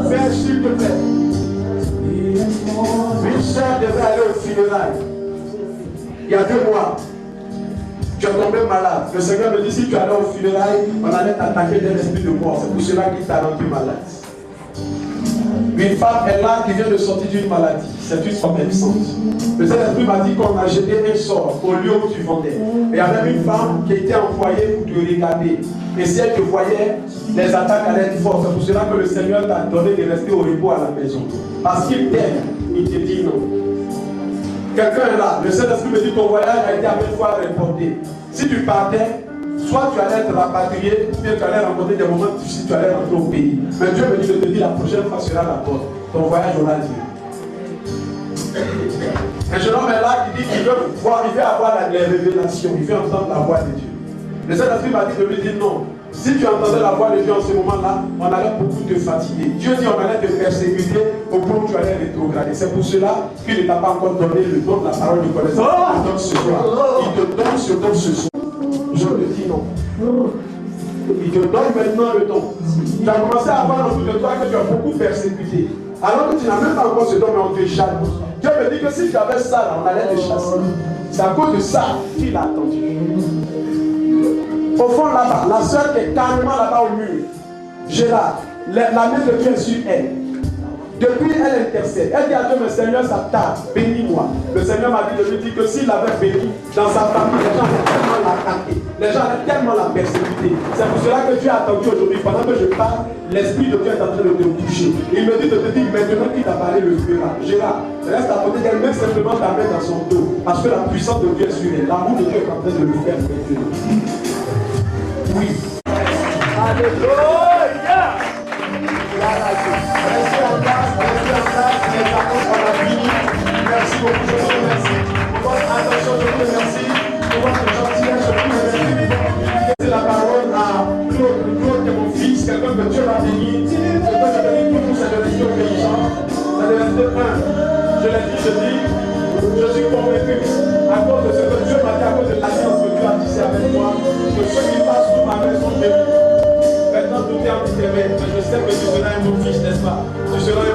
Père, s'il te plaît. Michel devait aller au funérailles. Il y a 2 mois. Tu es tombé malade. Le Seigneur me dit, si tu allais au funérailles, on allait t'attaquer d'un esprit de mort. C'est pour cela qu'il t'a rendu malade. Une femme est là qui vient de sortir d'une maladie. C'est une femme absente. Le Saint-Esprit m'a dit qu'on a jeté un sort au lieu où tu vendais. Et il y avait une femme qui était employée pour te regarder. Et si elle te voyait, les attaques allaient être fortes. C'est pour cela que le Seigneur t'a donné de rester au repos à la maison. Parce qu'il t'aime, il te dit non. Quelqu'un est là, le Saint-Esprit me dit ton voyage a été à 1 fois reporté. Si tu partais, soit tu allais être rapatrié, ou bien tu allais rencontrer des moments difficiles, tu allais rentrer au pays. Mais Dieu me dit de te dire la prochaine fois sera la bonne. Ton voyage aura lieu. Un jeune homme est là qui dit qu'il veut voir, il veut avoir les révélations, il veut entendre la voix de Dieu. Le Saint-Esprit m'a dit de lui dire non. Si tu entendais la voix de Dieu en ce moment-là, on allait beaucoup te fatiguer. Dieu dit on allait te persécuter au point où tu allais rétrograder. C'est pour cela qu'il ne t'a pas encore donné le don de la parole de connaissance. Il te donne ce soir. Il te donne ce don ce soir. Je le dis non. Il te donne maintenant le don. Tu as commencé à voir autour de toi que tu as beaucoup persécuté. Alors que tu n'as même pas encore ce don, mais on te chasse. Dieu me dit que si tu avais ça, là, on allait te chasser. C'est à cause de ça qu'il a attendu. Au fond là-bas, la soeur qui est carrément là-bas au mur, Gérard, la main de Dieu est sur elle. Depuis, elle intercède. Elle dit à Dieu, mais Seigneur, ça tarde, bénis-moi. Le Seigneur m'a dit de lui dire que s'il avait béni dans sa famille, les gens allaient tellement l'attaquer. Les gens allaient tellement la persécuter. C'est pour cela que Dieu a attendu aujourd'hui. Pendant que je parle, l'Esprit de Dieu est en train de te toucher. Il me dit de te dire maintenant qu'il t'a parlé, le fera. Gérard, reste à côté d'elle, même simplement ta main dans son dos. Parce que la puissance de Dieu est sur elle. L'amour de Dieu est en train de le faire. Oui. Alléluia. Restez en place, les annonces on a fini. Merci beaucoup, je vous remercie. Pour votre attention, je vous remercie. Pour votre gentillesse, je vous remercie. C'est la parole à Claude qui est mon fils, quelqu'un que Dieu m'a béni. Ce que je bénis pour vous, c'est de rester obéissant. C'est de rester humble. Je l'ai dit, je suis convaincu, à cause de ce que Dieu m'a dit, à cause de l'alliance que Dieu a tissée avec moi, que ceux qui passent sous ma main sont bénis. Maintenant, tout est en tes mains, mais je sais que tu seras un bon fils, n'est-ce pas? Tu seras